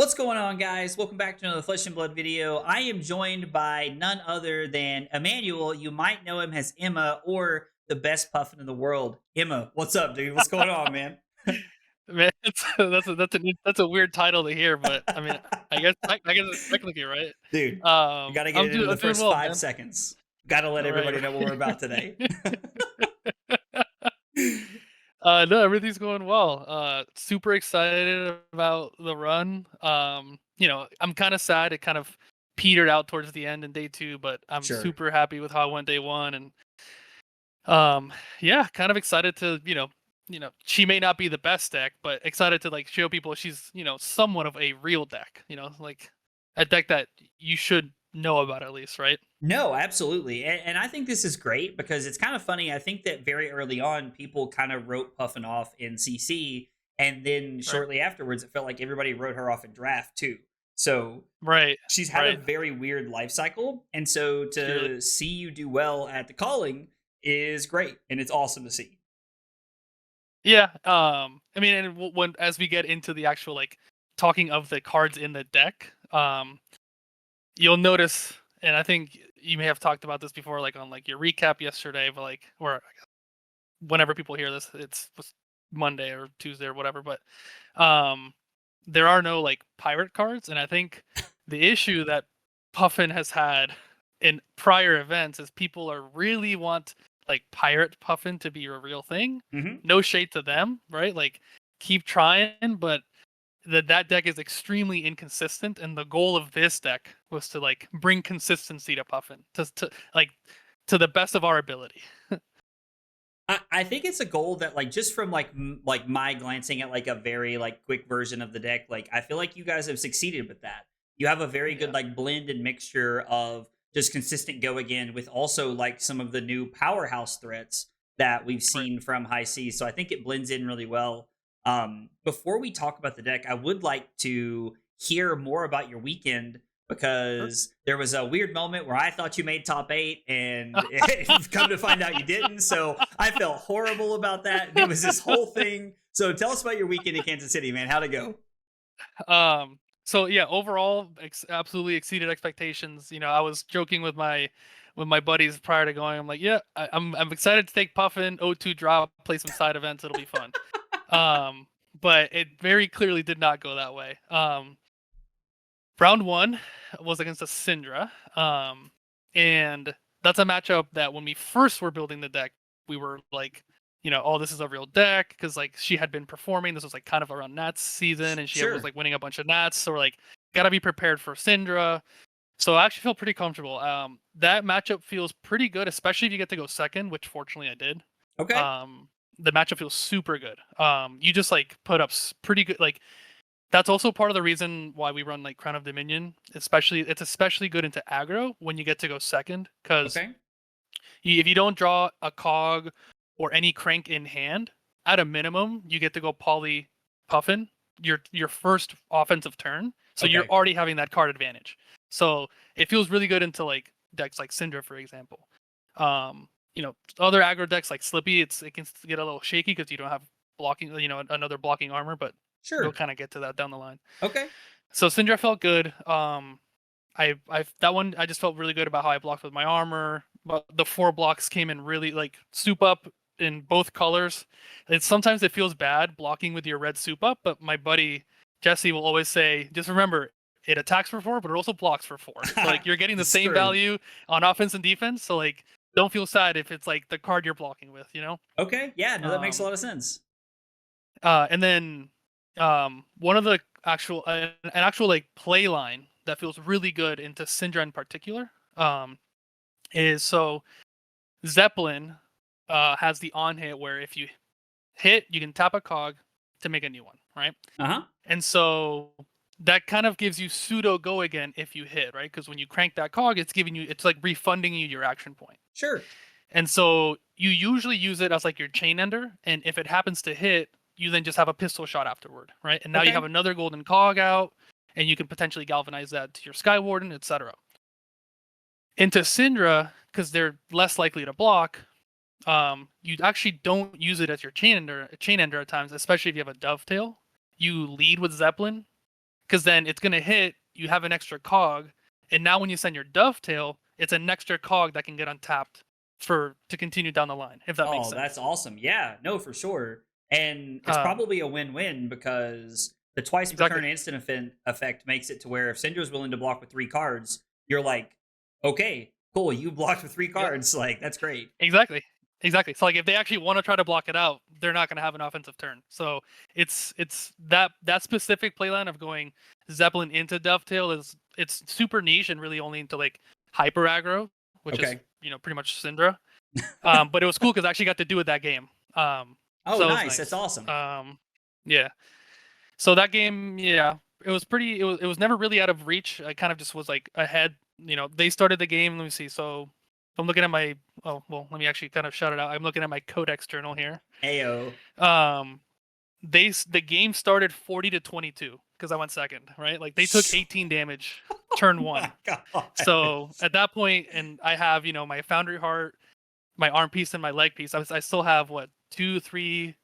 What's going on, guys? Welcome back to another Flesh and Blood video. I am joined by none other than Emanuel. You might know him as Emma or the best puffin in the world. Emma, what's up, dude? What's going on, man? Man, that's a weird title to hear, but I mean, I guess it's technically right. Dude, you got to get I'm it into the doing first well, 5 seconds. Got to let man. Right, everybody know what we're about today. right. No, everything's going well. Super excited about the run. I'm kind of sad it kind of petered out towards the end in day two, but I'm Sure. super happy with how it went day one, and yeah, kind of excited to she may not be the best deck, but excited to like show people she's somewhat of a real deck. Like a deck that you should know about at least, right? No, absolutely. And I think this is great because it's kind of funny. I think that very early on, people kind of wrote Puffin off in CC. And then Right, shortly afterwards, it felt like everybody wrote her off in draft too. So right, she's had a right. very weird life cycle. And so She really, to see you do well at the calling is great. And it's awesome to see. yeah. I mean, and when as we get into the actual like talking of the cards in the deck, you'll notice, and I think you may have talked about this before, like on like your recap yesterday, but like or whenever people hear this, was Monday or Tuesday or whatever. But um, there are no like pirate cards, and I think the issue that Puffin has had in prior events is people are really want like pirate Puffin to be a real thing. Hmm. No shade to them, right? Like keep trying, but that deck is extremely inconsistent, and the goal of this deck was to like bring consistency to Puffin to like to the best of our ability. I think it's a goal that like just from like my glancing at like a very like quick version of the deck, like I feel like you guys have succeeded with that. You have a very good Yeah, like blend and mixture of just consistent go again with also like some of the new powerhouse threats that we've right. seen from High C. So I think it blends in really well. Before we talk about the deck, I would like to hear more about your weekend Sure. because there was a weird moment where I thought you made top eight and come to find out you didn't. So I felt horrible about that. And it was this whole thing. So tell us about your weekend in Kansas City, man. How'd it go? So yeah, overall, absolutely exceeded expectations. I was joking with my buddies prior to going. I'm like, yeah, I'm excited to take Puffin O2 drop, play some side events. It'll be fun. Um, but it very clearly did not go that way. Round one was against a Syndra, and that's a matchup that when we first were building the deck, we were like, oh, this is a real deck because like she had been performing. This was like kind of around Nats season, and she was Sure. like winning a bunch of Nats. So we're like, gotta be prepared for Syndra. So I actually feel pretty comfortable. That matchup feels pretty good, especially if you get to go second, which fortunately I did. Okay. The matchup feels super good. You just like put up pretty good like that's also part of the reason why we run like Crown of Dominion. It's especially good into aggro when you get to go second, because Okay. if you don't draw a cog or any crank in hand, at a minimum you get to go poly Puffin your first offensive turn. So you're Okay. already having that card advantage. So it feels really good into like decks like Syndra, for example. Other aggro decks like Slippy, it can get a little shaky because you don't have blocking, another blocking armor, but we'll Sure. kind of get to that down the line. Okay. So Syndra felt good. I that one I just felt really good about how I blocked with my armor. But the 4 blocks came in really like soup up in both colors. Sometimes it feels bad blocking with your red soup up, but my buddy Jesse will always say, just remember, it attacks for 4, but it also blocks for 4. So like you're getting the It's same true. value on offense and defense. So like don't feel sad if it's like the card you're blocking with. Okay. Yeah. No, that makes a Um, lot of sense. and then one of the actual an actual like play line that feels really good into Syndra in particular is so Zeppelin has the on hit where if you hit, you can tap a cog to make a new one, right? Uh huh. And so that kind of gives you pseudo go again if you hit, right? Because when you crank that cog, it's like refunding you your action point. Sure. And so you usually use it as like your chain ender, and if it happens to hit, you then just have a pistol shot afterward, right? And now you have Okay. another golden cog out, and you can potentially galvanize that to your Skywarden, etc. Into Syndra, because they're less likely to block, you actually don't use it as your chain ender at times, especially if you have a dovetail. You lead with Zeppelin, because then it's gonna hit. You have an extra cog, and now when you send your Dovetail, it's an extra cog that can get untapped to continue down the line. If that makes sense. That's awesome. Yeah, no, for sure. And it's Um, probably a win-win because the twice per exactly. turn instant effect makes it to where if Syndra's willing to block with 3 cards, you're like, okay, cool, you blocked with 3 Yep. cards. Like, that's great. Exactly. So like if they actually want to try to block it out, they're not going to have an offensive turn. So it's that specific playline of going Zeppelin into Dovetail it's super niche and really only into like hyper aggro, which is pretty much Syndra. But it was cool because I actually got to do it that game. Oh, so nice. That's awesome. Yeah. So that game, yeah, it was pretty. It was never really out of reach. I kind of just was like ahead. They started the game. Let me see. So I'm looking at my. Oh well, let me actually kind of shout it out. I'm looking at my Codex journal here. Ayo. The game started 40-22 because I went second. Right, like they took 18 damage turn one. So at that point, and I have my Foundry Heart, my arm piece, and my leg piece. I still have what 2, 3,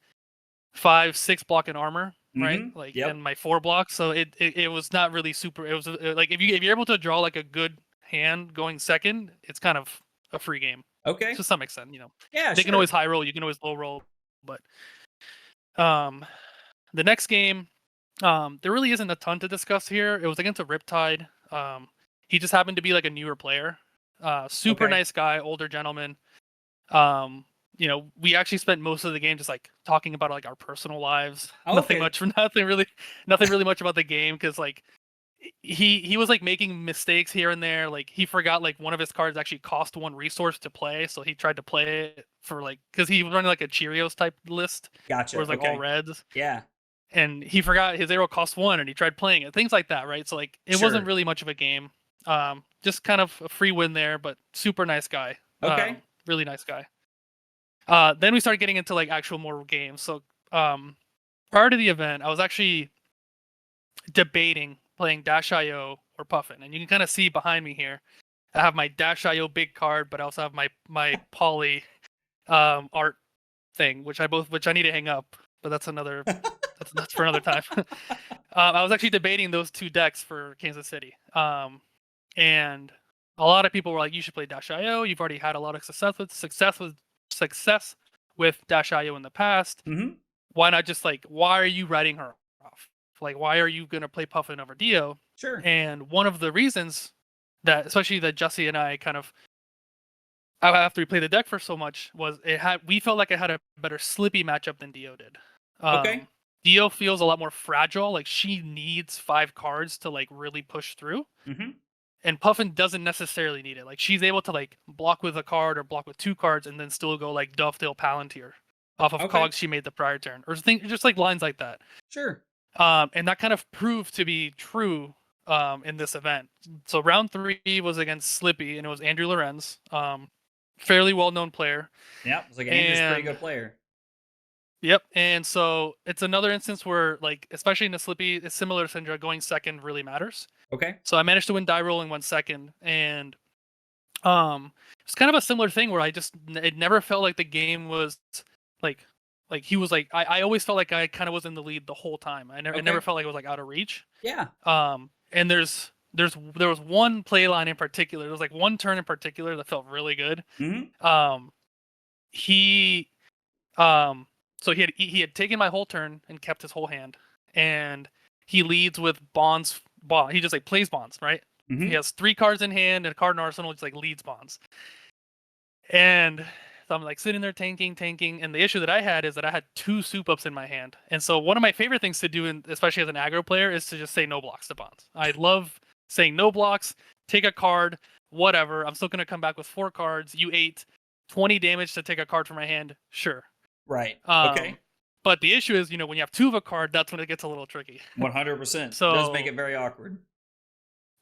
5, 6 block in armor. Right, like and my 4 blocks. So it was not really super. It was like if you're able to draw like a good hand going second, it's kind of a free game. Okay. To some extent, Yeah, they can always high roll, you can always low roll, but the next game, there really isn't a ton to discuss here. It was against a Riptide. He just happened to be like a newer player. Super nice guy, older gentleman. We actually spent most of the game just like talking about like our personal lives. Nothing really much about the game because like he was like making mistakes here and there. Like he forgot like one of his cards actually cost 1 resource to play, so he tried to play it for like because he was running like a Cheerios type list. Gotcha. Where it was like all reds. Yeah. And he forgot his arrow cost 1 and he tried playing it. Things like that, right? So like it wasn't really much of a game. Just kind of a free win there, but super nice guy. Okay. Really nice guy. Then we started getting into like actual more games. So prior to the event, I was actually debating playing Dash.io or Puffin, and you can kind of see behind me here. I have my Dash.io big card, but I also have my Poly art thing, which I need to hang up, but that's another that's for another time. I was actually debating those 2 decks for Kansas City, and a lot of people were like, "You should play Dash.io. You've already had a lot of success with Dash.io in the past. Mm-hmm. Why not just like why are you writing her off? Like why are you gonna play Puffin over Dio?" Sure. And one of the reasons that, especially that Jesse and I kind of after we played the deck for so much, was we felt like it had a better Slippy matchup than Dio did. Dio feels a lot more fragile. Like she needs 5 cards to like really push through. Mm-hmm. And Puffin doesn't necessarily need it. Like she's able to like block with a card or block with 2 cards and then still go like Dovetail Palanteer off of cogs she made the prior turn, or just like lines like that. Sure. And that kind of proved to be true in this event. So round 3 was against Slippy, and it was Andrew Lorenz, fairly well-known player. Yeah, it was like Andrew's pretty good player. Yep, and so it's another instance where, like, especially in the Slippy, it's similar to Syndra, going second really matters. Okay. So I managed to win die roll in 1 second, and it's kind of a similar thing where it never felt like the game was like he was like I always felt like I kind of was in the lead the whole time. It never felt like it was like out of reach. Yeah. And there was one play line in particular. There was like one turn in particular that felt really good. Mm-hmm. So he had taken my whole turn and kept his whole hand, and he leads with bonds. He just like plays bonds, right? Mm-hmm. He has 3 cards in hand and a card in arsenal, just like leads bonds. And so I'm like sitting there tanking, and the issue that I had is that I had 2 soup ups in my hand, and so one of my favorite things to do, especially as an aggro player, is to just say no blocks to bonds. I love saying no blocks, take a card, whatever. I'm still gonna come back with 4 cards. You ate 20 damage to take a card from my hand, sure. Right. Okay. But the issue is, when you have 2 of a card, that's when it gets a little tricky. 100%. So it does make it very awkward.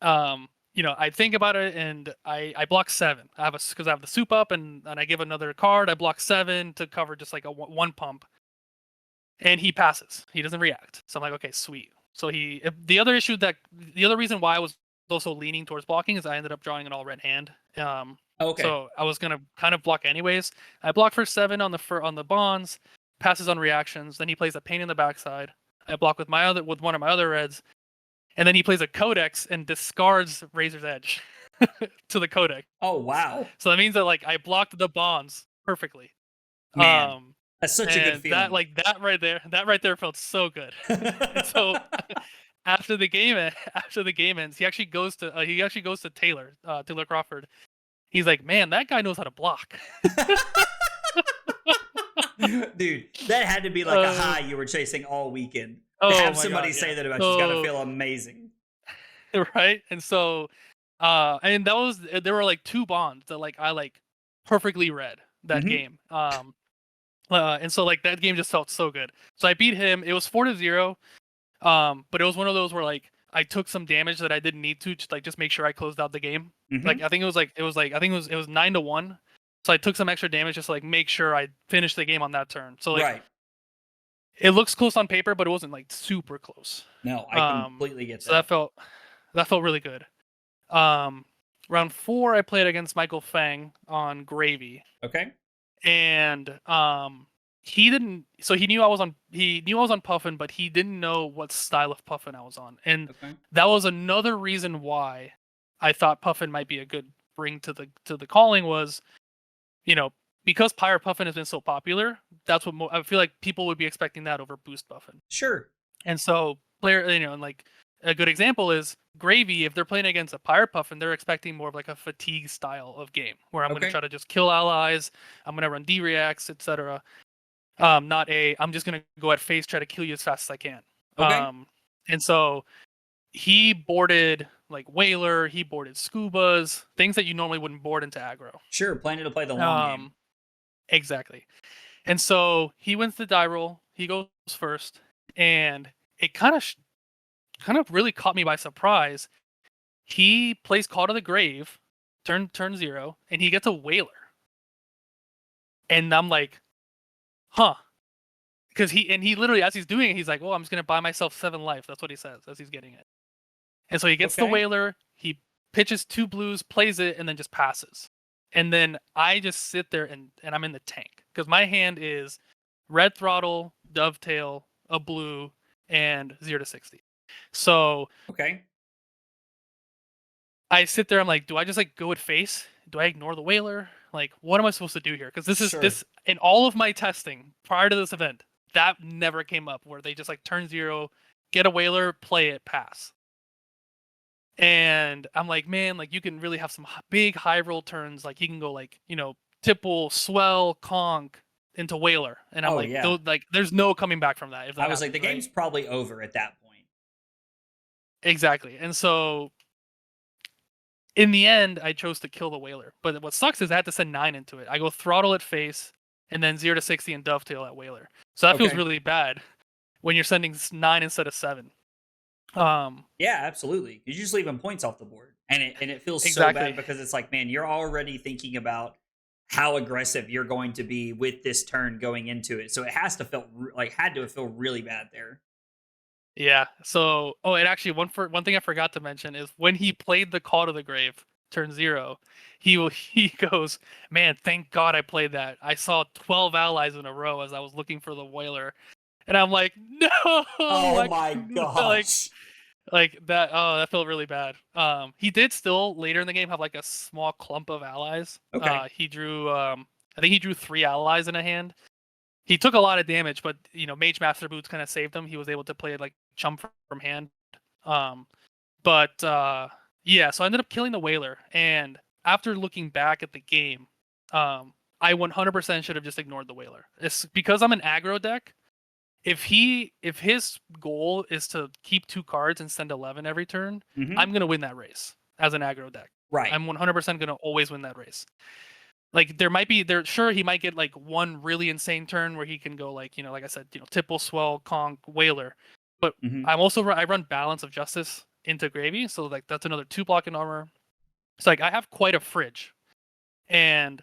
I think about it, and I block 7. Because I have the soup up, and I give another card. I block 7 to cover just like a 1 pump, and he passes. He doesn't react. So I'm like, okay, sweet. So the other reason why I was also leaning towards blocking is I ended up drawing an all red hand. So I was gonna kind of block anyways. I block for 7 on the bonds, passes on reactions. Then he plays a pain in the backside. I block with one of my other reds, and then he plays a Codex and discards Razor's Edge to the Codex. Oh wow! So that means that like I blocked the bonds perfectly. Man, that's such a good And feeling. that right there felt so good. And so after the game ends, he actually goes to Taylor Crawford. He's like, man, that guy knows how to block. Dude, that had to be like a high you were chasing all weekend. To have somebody say that about you's gotta feel amazing. Right? And so and there were like 2 bonds that like I like perfectly read that game. And so like that game just felt so good. So I beat him. It was 4-0. But it was one of those where like I took some damage that I didn't need to just make sure I closed out the game. Like I think it was 9-1. So I took some extra damage just to like make sure I finished the game on that turn. So like it looks close on paper, but it wasn't like super close. No, I completely get that. So that felt really good. Round 4 I played against Michael Fang on Gravy. Okay. And he knew I was on Puffin, but he didn't know what style of Puffin I was on. And that was another reason why I thought Puffin might be a good bring to the calling was, because Pyre Puffin has been so popular, that's what I feel like people would be expecting that over Boost Puffin. Sure. And so and like a good example is Gravy. If they're playing against a Pyre Puffin, they're expecting more of like a fatigue style of game where I'm going to try to just kill allies. I'm going to run D-reacts, etc. Not I'm just going to go at face, try to kill you as fast as I can. Okay. And so he boarded like Whaler, he boarded Scubas, things that you normally wouldn't board into aggro. Sure, planning to play the long game. Exactly. And so he wins the die roll. He goes first, and it kind of really caught me by surprise. He plays Call to the Grave, turn 0, and he gets a Whaler. And I'm like, huh. Because he literally, as he's doing it, he's like, well, I'm just going to buy myself 7 life. That's what he says as he's getting it. And so he gets the Whaler, he pitches 2 blues, plays it, and then just passes. And then I just sit there and I'm in the tank. Because my hand is Red Throttle, Dovetail, a blue, and 0-60. So I sit there, I'm like, do I just like go with face? Do I ignore the Whaler? Like, what am I supposed to do here? Because this in all of my testing prior to this event, that never came up where they just like turn 0, get a Whaler, play it, pass. And I'm like, man, like you can really have some big high roll turns. Like he can go like, tipple, swell, conk into Whaler. And I'm like, there's no coming back from that. If that I was like, the game's probably over at that point. Exactly. And so in the end, I chose to kill the Whaler. But what sucks is I had to send 9 into it. I go throttle at face and then 0-60 and dovetail at Whaler. So that feels really bad when you're sending 9 instead of 7. Yeah, absolutely. You're just leaving points off the board, and it feels so bad because it's like, man, you're already thinking about how aggressive you're going to be with this turn going into it. So it had to feel really bad there. Yeah. So, and actually, one thing I forgot to mention is when he played the Call to the Grave, turn 0, he goes, man, thank God I played that. I saw 12 allies in a row as I was looking for the Whaler. And I'm like, no! Oh my gosh. Like that, that felt really bad. He did still, later in the game, have like a small clump of allies. He drew, I think he drew 3 allies in a hand. He took a lot of damage, but, Mage Master Boots kind of saved him. He was able to play like chump from hand. Yeah, so I ended up killing the Whaler. And after looking back at the game, I 100% should have just ignored the Whaler. It's because I'm an aggro deck. If his goal is to keep 2 cards and send 11 every turn, I'm gonna win that race as an aggro deck. Right. I'm 100% gonna always win that race. Like he might get like one really insane turn where he can go like, like I said, tipple, swell, conk, Whaler. But I run Balance of Justice into Gravy, so like that's another 2 block in armor. So like I have quite a fridge, and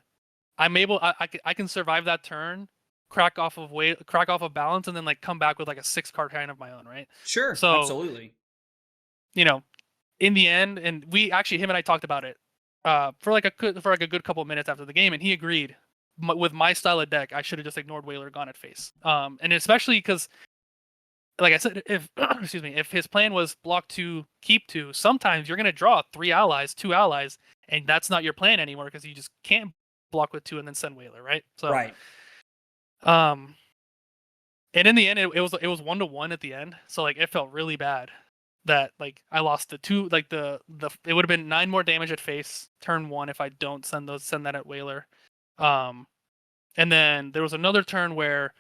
I'm able. I can survive that turn. Crack off of Balance, and then like come back with like a 6-card hand of my own, right? Sure, so, absolutely. In the end, and him and I talked about it for a good couple of minutes after the game, and he agreed with my style of deck. I should have just ignored Whaler, gone at face, and especially because like I said, if excuse me, if his plan was block 2, keep 2, sometimes you're gonna draw 3 allies, 2 allies, and that's not your plan anymore because you just can't block with 2 and then send Whaler, right? So, Right. um, and in the end, it was 1-1 at the end. So like it felt really bad that like I lost the 2, like the it would have been 9 more damage at face turn 1 if I don't send that at Whaler. And then there was another turn where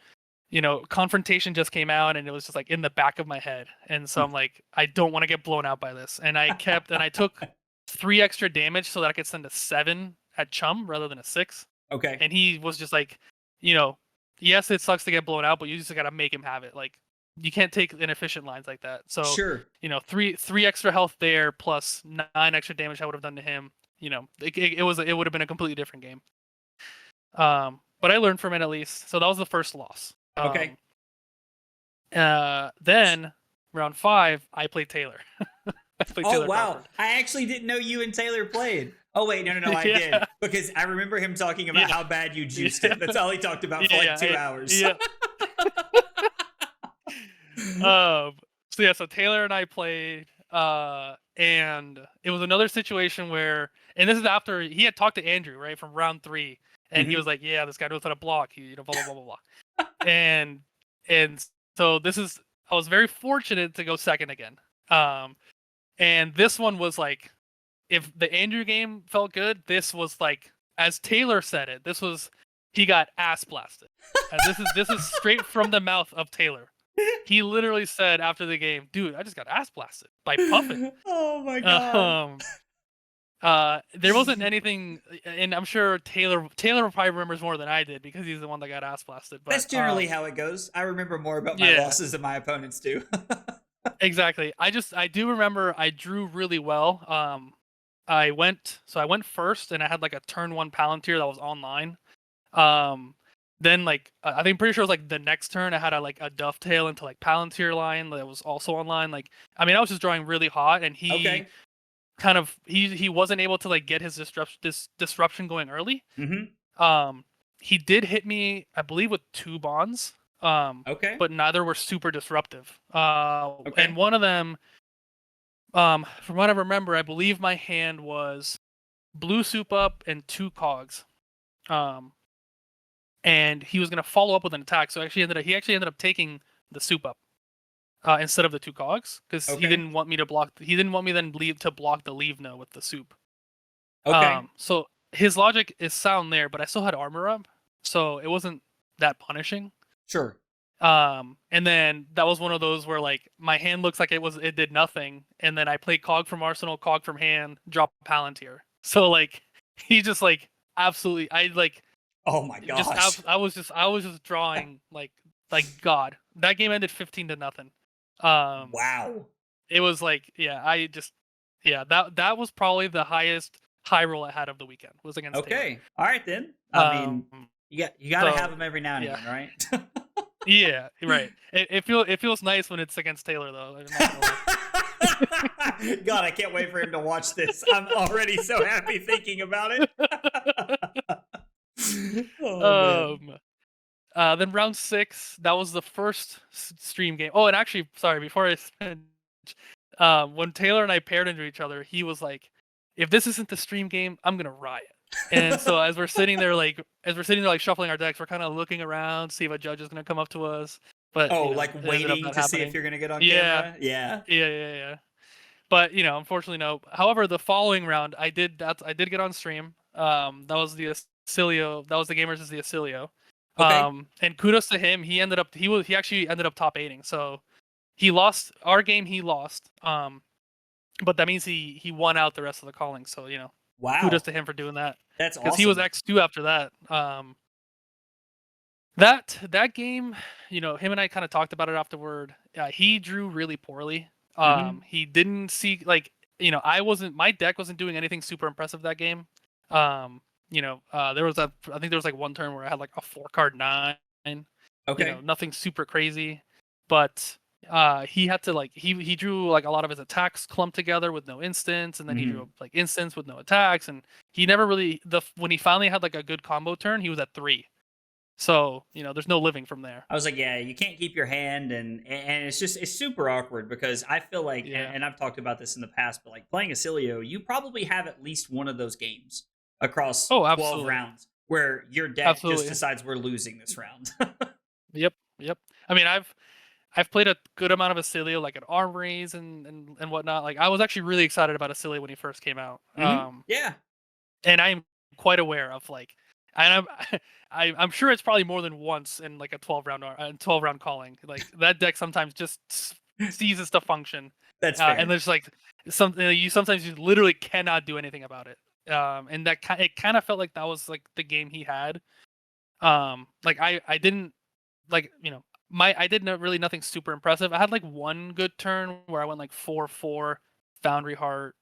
confrontation just came out and it was just like in the back of my head. And so I'm like, I don't want to get blown out by this. And I took 3 extra damage so that I could send a 7 at Chum rather than a 6. Okay. And he was just like, yes, it sucks to get blown out, but you just got to make him have it. Like, you can't take inefficient lines like that. So, Sure. 3 extra health there plus 9 extra damage I would have done to him. It would have been a completely different game. But I learned from it at least. So that was the first loss. Okay. Then round 5, I played Taylor. Oh wow! Crawford. I actually didn't know you and Taylor played. Oh wait, no, I did because I remember him talking about how bad you juiced it. That's all he talked about for like 2 hours. Yeah. So Taylor and I played, and it was another situation where, and this is after he had talked to Andrew, right, from round 3, and he was like, "Yeah, this guy knows how to block." Blah blah blah blah blah. and so I was very fortunate to go second again. And this one was like, if the Andrew game felt good, this was like, as Taylor said it, he got ass blasted. And this is straight from the mouth of Taylor. He literally said after the game, "Dude, I just got ass blasted by Puffin." Oh my god. There wasn't anything, and I'm sure Taylor probably remembers more than I did because he's the one that got ass blasted. But that's generally how it goes. I remember more about my losses than my opponents do. Exactly. I do remember I drew really well. I went first, and I had like a turn 1 Palanteer that was online. Then like I think pretty sure it was like the next turn I had a dovetail into like Palanteer line that was also online. Like, I mean, I was just drawing really hot, and he kind of he wasn't able to like get his disruption going early. Mm-hmm. He did hit me, I believe, with 2 bonds. But neither were super disruptive. And one of them, from what I remember, I believe my hand was blue soup up and 2 cogs. And he was gonna follow up with an attack, so he actually ended up taking the soup up instead of the 2 cogs because he didn't want me to block. He didn't want me then to block the leave no with the soup. So his logic is sound there, but I still had armor up, so it wasn't that punishing. Sure. And then that was one of those where like my hand looks like it did nothing, and then I played cog from arsenal, cog from hand, drop Palanteer. So like he just like absolutely, oh my gosh, I was just drawing like God. That game ended 15-0. Wow. It was like that was probably the highest high roll I had of the weekend was against Taylor. All right then. I mean, you got to have them every now and again, right? Yeah, right. It feels nice when it's against Taylor though. God, I can't wait for him to watch this. I'm already so happy thinking about it. Then round 6, that was the first stream game. Oh, and actually, sorry, before I finish, when Taylor and I paired into each other, he was like, "If this isn't the stream game, I'm gonna riot." And so as we're sitting there shuffling our decks, we're kind of looking around, see if a judge is gonna come up to us. But waiting to see if you're gonna get on camera. Yeah. But unfortunately, no. However, the following round, I did get on stream. That was the Acilio. That was the game versus the Acilio. And kudos to him. He actually ended up top 8ing. So he lost our game. He lost. But that means he won out the rest of the calling. So wow. Kudos to him for doing that. That's awesome. Because he was X2 after that. That game, him and I kind of talked about it afterward. He drew really poorly. He didn't see my deck wasn't doing anything super impressive that game. There was I think there was like one turn where I had like a 4-card 9. Nothing super crazy, but he had to he drew like a lot of his attacks clumped together with no instants, and then he drew like instants with no attacks, and he never really when he finally had like a good combo turn, he was at 3. So, there's no living from there. I was like, yeah, you can't keep your hand, and it's super awkward because I feel like, Yeah. and I've talked about this in the past, but like playing a Cilio, you probably have at least one of those games across Oh, 12 absolutely. rounds where your deck just Absolutely. decides we're losing this round. Yep. Yep. I mean, I've played a good amount of Acilio, like at Armories and whatnot. Like, I was actually really excited about Acilio when he first came out. Yeah, And I'm quite aware of like, and I'm sure it's probably more than once in like a 12 round calling. Like that deck sometimes just ceases to function, that's and fair. there's like something you sometimes you literally cannot do anything about it. And it kind of felt like that was like the game he had. Like I didn't like I did really nothing super impressive. I had like one good turn where I went like 4/4 Foundry Heart,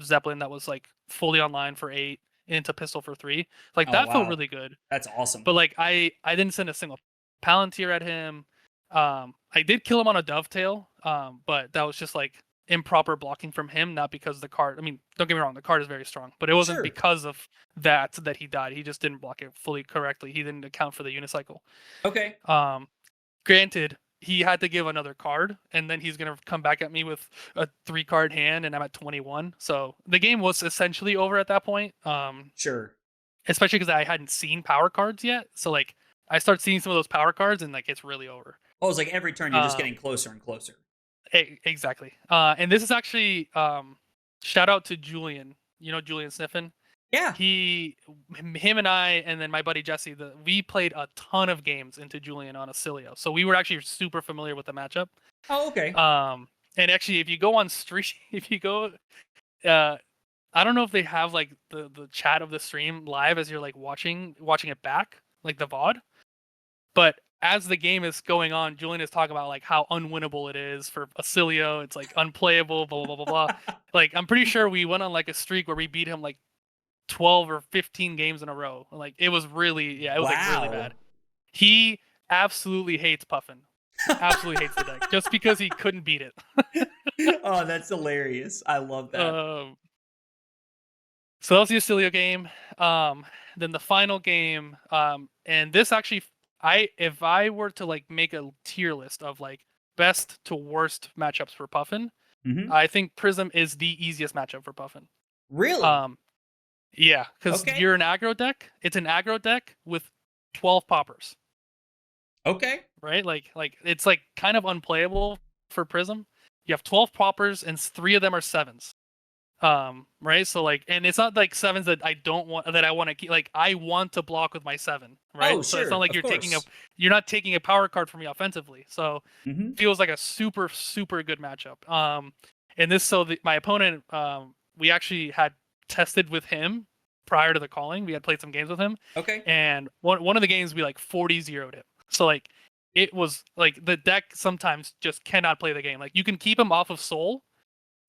Zeppelin that was like fully online for 8 into pistol for 3. Like Oh that felt wow, really good. that's awesome. But like I didn't send a single Palanteer at him. I did kill him on a dovetail, but that was just like improper blocking from him, not because the card. I mean, don't get me wrong, the card is very strong, but it wasn't Sure. because of that he died. He just didn't block it fully correctly. He didn't account for the unicycle. Okay. Um, Granted, he had to give another card, and then he's gonna come back at me with a 3-card hand, and I'm at 21. So the game was essentially over at that point. Sure. Especially because I hadn't seen power cards yet. So like I start seeing some of those power cards, and like it's really over. Oh, it's like every turn you're just Um, getting closer and closer. exactly. And this is actually shout out to Julian. You know Julian Sniffen. Yeah. Him and I, and then my buddy Jesse, we played a ton of games into Julian on Acilio, so we were actually super familiar with the matchup. Oh, okay. And actually, if you go on stream, if you go, I don't know if they have like the chat of the stream live as you're like watching it back, like the VOD. But as the game is going on, Julian is talking about like how unwinnable it is for Acilio. It's like unplayable, blah blah blah blah blah. Like I'm pretty sure we went on like a streak where we beat him like 12 or 15 games in a row. Like it was really, it was like really Wow. bad. He absolutely hates Puffin. Absolutely hates the deck just because he couldn't beat it. Oh, that's hilarious. I love that. So that was the Acilio game. Then the final game, and this actually, if I were to like make a tier list of like best to worst matchups for Puffin, I think Prism is the easiest matchup for Puffin. Really? Yeah, because Okay. you're an aggro deck. It's an aggro deck with 12 poppers. Okay. Right? Like it's like kind of unplayable for Prism. You have 12 poppers and 3 of them are 7s. Right? So like, and it's not like 7s that I want to keep. Like I want to block with my 7, right? Oh, So it's not sure. like Of course. you're not taking a power card from me offensively. So Mm-hmm. feels like a super super good matchup. And this my opponent, we actually had tested with him prior to the calling. We had played some games with him, Okay. and one of the games we like 40-0'd him. So like it was like the deck sometimes just cannot play the game. Like you can keep him off of Soul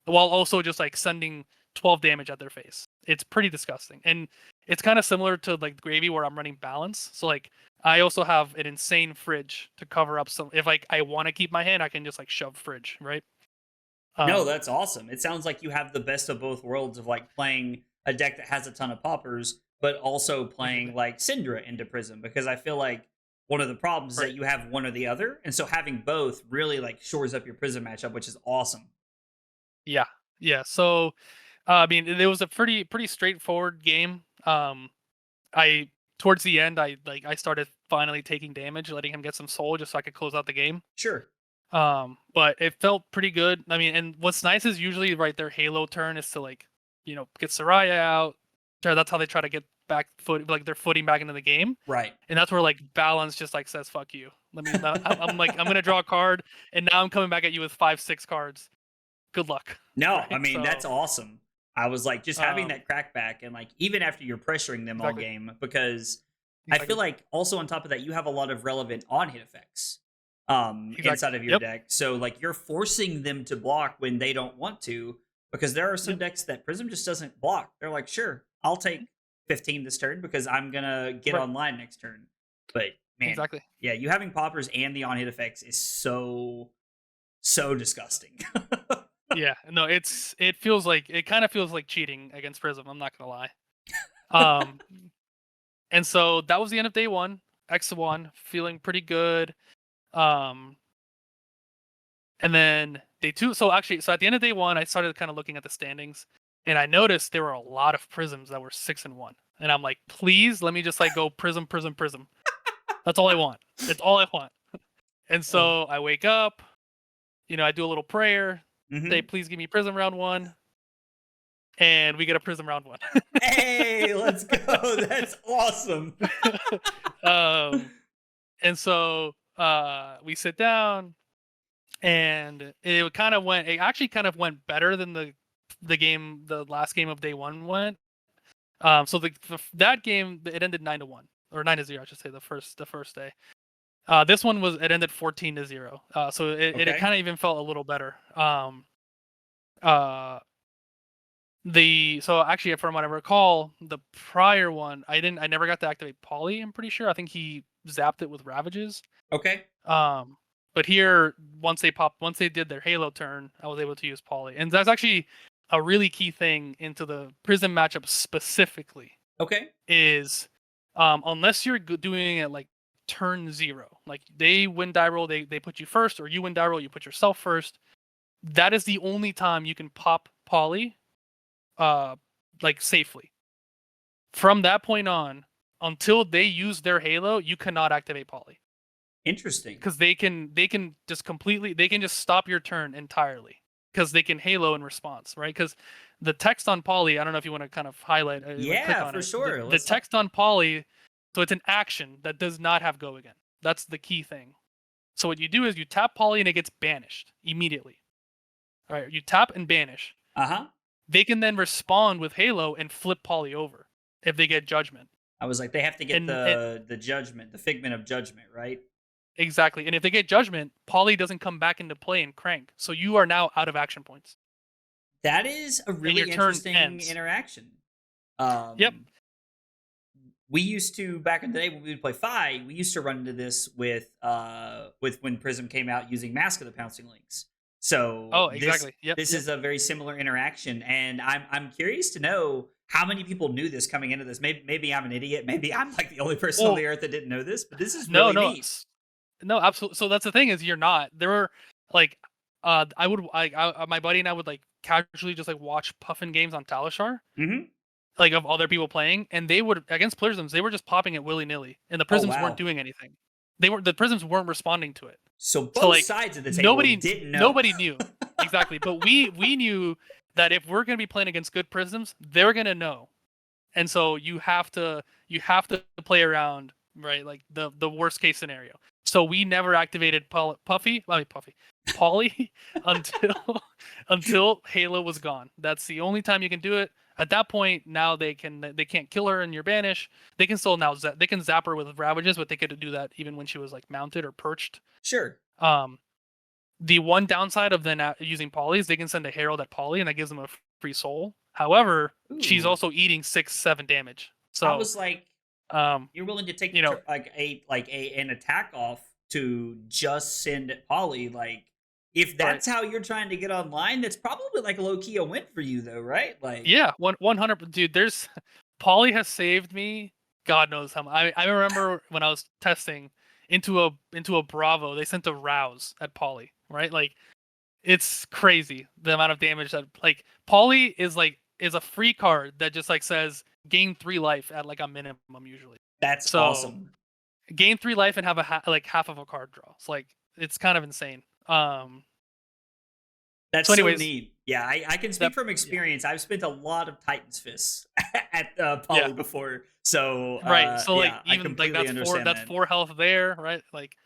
while also just like sending 12 damage at their face. It's pretty disgusting. And it's kind of similar to like Gravy where I'm running balance. So like I also have an insane fridge to cover up some if like I want to keep my hand, I can just like shove fridge, right? No, Um that's awesome. It sounds like you have the best of both worlds of like playing a deck that has a ton of poppers, but also playing exactly. like Syndra into Prism, because I feel like one of the problems is Right. that you have one or the other. And so having both really like shores up your Prism matchup, which is awesome. Yeah. Yeah. So I mean it was a pretty straightforward game. I towards the end I started finally taking damage, letting him get some soul just so I could close out the game. Sure. But it felt pretty good. I mean, and what's nice is usually right their Halo turn is to like, get Soraya out. That's how they try to get back their footing back into the game. Right. And that's where like balance just like says fuck you. I'm like I'm gonna draw a card, and now I'm coming back at you with 5-6 cards. Good luck. No, I Right. mean, that's So awesome. I was like just having um that crackback, and like even after you're pressuring them all exactly game, because I feel exactly like also on top of that, you have a lot of relevant on hit effects exactly. inside of your Yep. deck. So like you're forcing them to block when they don't want to, because there are some Yep. decks that Prism just doesn't block. They're like, sure, I'll take 15 this turn because I'm gonna get Right. online next turn. But man, Exactly. yeah, you having poppers and the on hit effects is so disgusting. Yeah. No, it kind of feels like cheating against Prism. I'm not gonna lie. Um, and so that was the end of day one. X1, feeling pretty good. Um, and then day 2. So at the end of day 1, I started kind of looking at the standings, and I noticed there were a lot of prisms that were 6-1. And I'm like, please let me just like go prism, prism, prism. That's all I want. It's all I want. And Oh. so I wake up, I do a little prayer, say, Mm-hmm. please give me prism round 1, and we get a prism round 1. Hey, let's go. That's awesome. And so we sit down, and it actually kind of went better than the last game of day 1 went. So that game, it ended 9-1 or 9-0, I should say, the first day. This one it ended 14-0. So it kind of even felt a little better. So actually, from what I recall, the prior one, I never got to activate Poly. I'm pretty sure. I think he zapped it with Ravages. Okay. But here, once they did their Halo turn, I was able to use Poly, and that's actually a really key thing into the Prism matchup specifically. Okay. Is unless you're doing it like turn 0, like they win die roll, they put you first, or you win die roll, you put yourself first. That is the only time you can pop Poly, like safely. From that point on, until they use their Halo, you cannot activate Poly. Interesting. Because they can just stop your turn entirely, because they can Halo in response, right? Because the text on Poly, I don't know if you want to kind of highlight, click on for it. sure. The text on Poly, so it's an action that does not have go again. That's the key thing. So what you do is you tap Poly and it gets banished immediately. All right, you tap and banish. They can then respond with Halo and flip Poly over if they get Judgment. I was like, they have to get the Judgment, the Figment of Judgment, right? Exactly. And if they get Judgment, Poly doesn't come back into play and crank. So you are now out of action points. That is a really interesting interaction. Yep. We used to, back in the day when we would play Fi, we used to run into this with when Prism came out using Mask of the Pouncing Lynx. So exactly. This is a very similar interaction, and I'm curious to know how many people knew this coming into this. Maybe I'm an idiot. Maybe I'm like the only person on the earth that didn't know this. But this is really neat. No, absolutely. So that's the thing, is you're not. There were like, my buddy and I would like casually just like watch Puffin games on Talishar, like of other people playing, and they would, against Prisms, they were just popping it willy nilly, and the Prisms weren't doing anything. The Prisms weren't responding to it. So both sides of the table didn't know. Nobody knew. Exactly. But we knew that if we're going to be playing against good Prisms, they're going to know. And so you have to play around, right? Like the worst case scenario. So we never activated Poly until Halo was gone. That's the only time you can do it. At that point, now they can't kill her in your banish. They can still they can zap her with Ravages, but they could do that even when she was like mounted or perched. Sure. The one downside of then using Poly is they can send a Herald at Poly, and that gives them a free soul. However, she's also eating 6-7 damage. So I was like, you're willing to take an attack off to just send Poly, like. If that's how you're trying to get online, that's probably like low key a win for you, though, right? Like, yeah, 100. Dude, Poly has saved me. God knows how much. I remember when I was testing into a Bravo, they sent a Rouse at Poly, right? Like, it's crazy the amount of damage that like Poly is a free card that just like says gain 3 life at like a minimum usually. That's awesome. Gain 3 life and have half of a card draw. It's like, it's kind of insane. That's so neat. Yeah, I can speak from experience. I've spent a lot of Titan's Fists at Poly before, so So even like that's 4 health there, right? Like,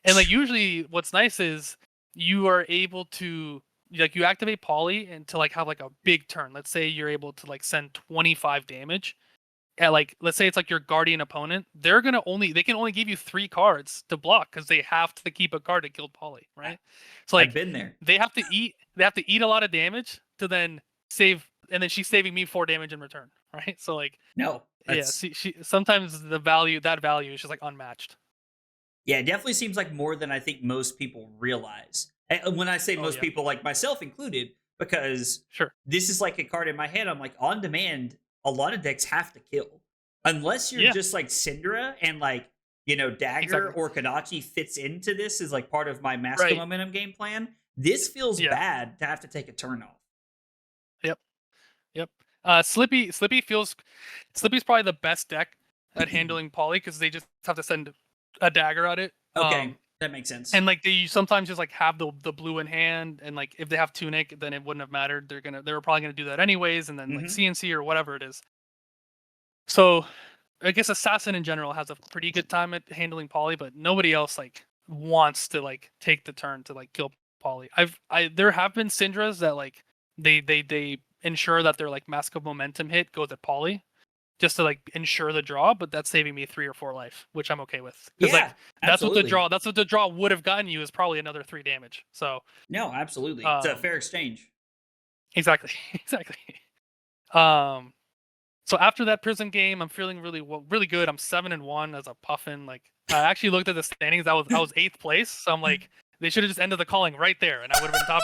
and like usually what's nice is you are able to like you activate Poly and to like have like a big turn. Let's say you're able to like send 25 damage. At like, let's say it's like your Guardian opponent, they can only give you 3 cards to block because they have to keep a card to kill Poly, right? So like, I've been there. They have to eat a lot of damage to then save, and then she's saving me 4 damage in return, right? So like, she sometimes that value is just like unmatched. Yeah, it definitely seems like more than I think most people realize. And when I say most people, like myself included, because this is like a card in my head. I'm like, on demand, a lot of decks have to kill. Unless you're just like Syndra and like Dagger Exactly. or Kodachi fits into this as like part of my Master Right. Momentum game plan. This feels Yeah. bad to have to take a turn off. Yep. Yep. Slippy's probably the best deck at handling poly because they just have to send a dagger at it. Okay, that makes sense. And like they sometimes just like have the blue in hand, and like if they have Tunic, then it wouldn't have mattered. They were probably gonna do that anyways, and then like Hmm. CNC or whatever it is. So I guess Assassin in general has a pretty good time at handling poly, but nobody else like wants to like take the turn to like kill poly. There have been Syndras that like they ensure that their like Mask of Momentum hit goes at poly just to like ensure the draw, but that's saving me 3 or 4 life, which I'm okay with because Yeah, like absolutely. that's what the draw would have gotten you is probably another 3 damage. So No, absolutely. It's a um fair exchange. exactly exactly. Um So after that Prism game, I'm feeling really good. I'm 7-1 as a Puffin. Like I actually looked at the standings. I was 8th place. So I'm like, they should have just ended the calling right there, and I would have been top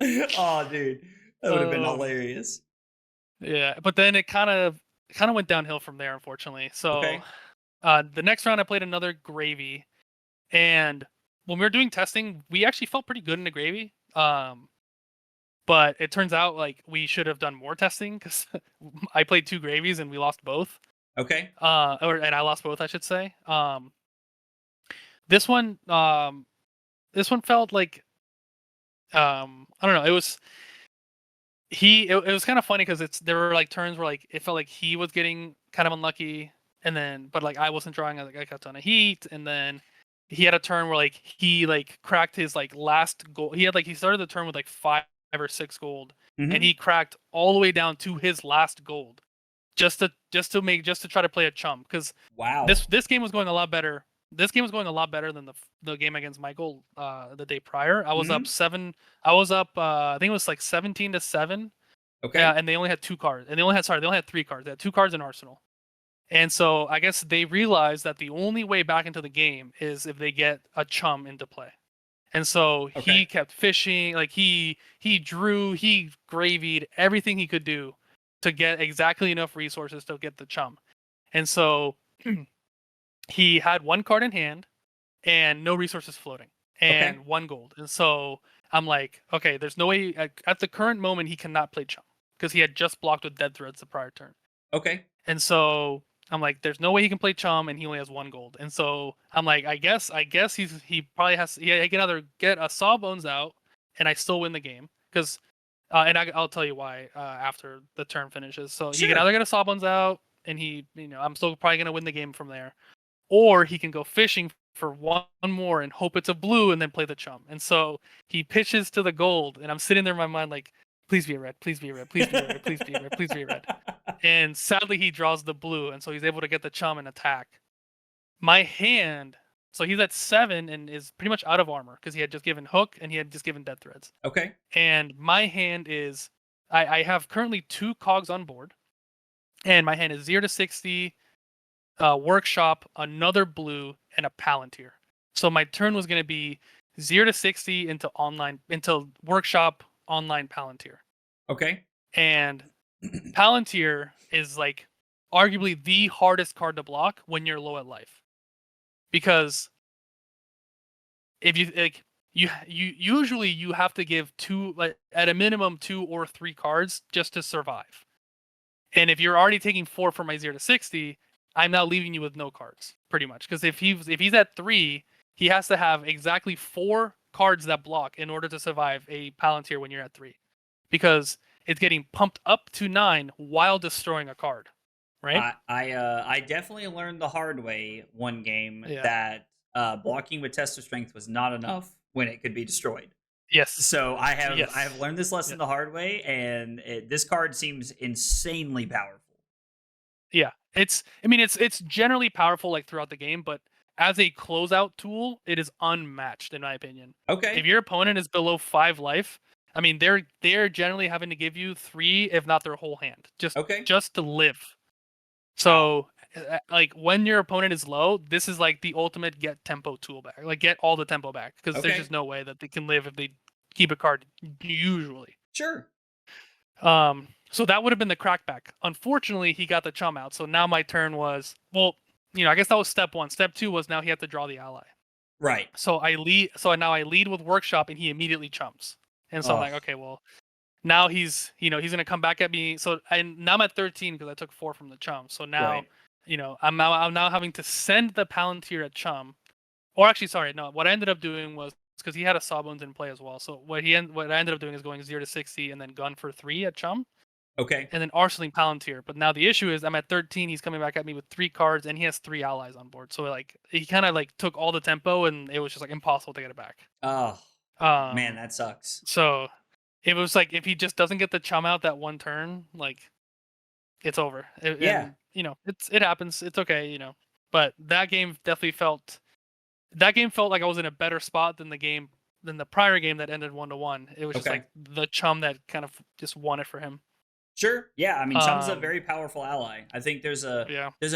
8. Oh, dude, that would have been Um, hilarious. yeah, but then it kind of went downhill from there, unfortunately. So Okay. the next round, I played another Gravy, and when we were doing testing, we actually felt pretty good in the Gravy. But it turns out like we should have done more testing because I played 2 Gravies and we lost both. Okay. And I lost both, I should say. This one, this one felt like, I don't know. It was it was kind of funny because there were like turns where like it felt like he was getting kind of unlucky, and then but like I wasn't drawing. I got a ton of heat, and then he had a turn where like he like cracked his like last gold. He started the turn with like 5 or 6 gold, and Hmm. he cracked all the way down to his last gold just to try to play a chump because Wow. this game was going a lot better. This game was going a lot better than the game against Michael the day prior. I was up Hmm. 7. I was up. I think it was like 17-7. Yeah, Okay. and they only had 2 cards. And they only had 3 cards. They had 2 cards in Arsenal. And so I guess they realized that the only way back into the game is if they get a chum into play. And so he Okay. kept fishing, like he gravied everything he could do to get exactly enough resources to get the chum. And so he had 1 card in hand and no resources floating Okay. and 1 gold. And so I'm like, okay, there's no way at the current moment he cannot play chum because he had just blocked with dead threads the prior turn. Okay. And so I'm like, there's no way he can play chum, and he only has 1 gold. And so I'm like, I guess he probably has. Yeah, he can either get a Sawbones out, and I still win the game because, I'll tell you why after the turn finishes. So he can Sure. either get a Sawbones out, and I'm still probably gonna win the game from there, or he can go fishing for 1 more and hope it's a blue, and then play the chum. And so he pitches to the gold, and I'm sitting there in my mind like, please be a red, please be a red, please be a red, please be a red, please be a red. And sadly he draws the blue, and so he's able to get the chum and attack. My hand, so he's at 7 and is pretty much out of armor because he had just given hook and he had just given dead threads. Okay. And my hand is, I have currently 2 cogs on board, and my hand is 0-60, workshop, another blue, and a Palanteer. So my turn was going to be 0-60 into workshop, online, Palanteer. Okay. And Palantir is like arguably the hardest card to block when you're low at life, because if you like you usually you have to give 2, like at a minimum 2 or 3 cards just to survive. And if you're already taking 4 from my 0-60, I'm now leaving you with no cards pretty much, because if he's at 3, he has to have exactly 4 cards that block in order to survive a Palantir when you're at 3, because it's getting pumped up to 9 while destroying a card, right? I definitely learned the hard way one game Yeah. that blocking with test of strength was not enough when it could be destroyed. Yes. So I have Yes. learned this lesson Yes. the hard way, and this card seems insanely powerful. Yeah. It's generally powerful like throughout the game, but as a closeout tool, it is unmatched in my opinion. If Okay. your opponent is below 5 life, I mean they're generally having to give you 3, if not their whole hand, Okay. just to live. Wow. So like when your opponent is low, this is like the ultimate get tempo tool back. Like get all the tempo back, because there's Okay. just no way that they can live if they keep a card usually. Sure. So that would have been the crackback. Unfortunately, he got the chum out. So now my turn was, well, I guess that was step 1. Step 2 was now he had to draw the ally. Right. So I lead. So now I lead with workshop, and he immediately chums. And so I'm like, okay, well, now he's gonna come back at me. So now I'm at 13 because I took 4 from the chum. So now, right. I'm now having to send the Palanteer at chum. Or actually, sorry, no. What I ended up doing was because he had a Sawbones in play as well. So what I ended up doing is going 0 to 60 and then gun for 3 at chum. Okay. And then arsenaling Palanteer. But now the issue is I'm at 13. He's coming back at me with 3 cards, and he has 3 allies on board. So like he kind of like took all the tempo, and it was just like impossible to get it back. Oh, man, that sucks. So it was like if he just doesn't get the chum out that one turn, like it's over. Yeah. And, it happens. It's okay. But that game definitely felt like I was in a better spot than the prior game that ended 1-1. It was just like the chum that kind of just won it for him. Sure. Yeah. I mean, chum's a very powerful ally. I think there's a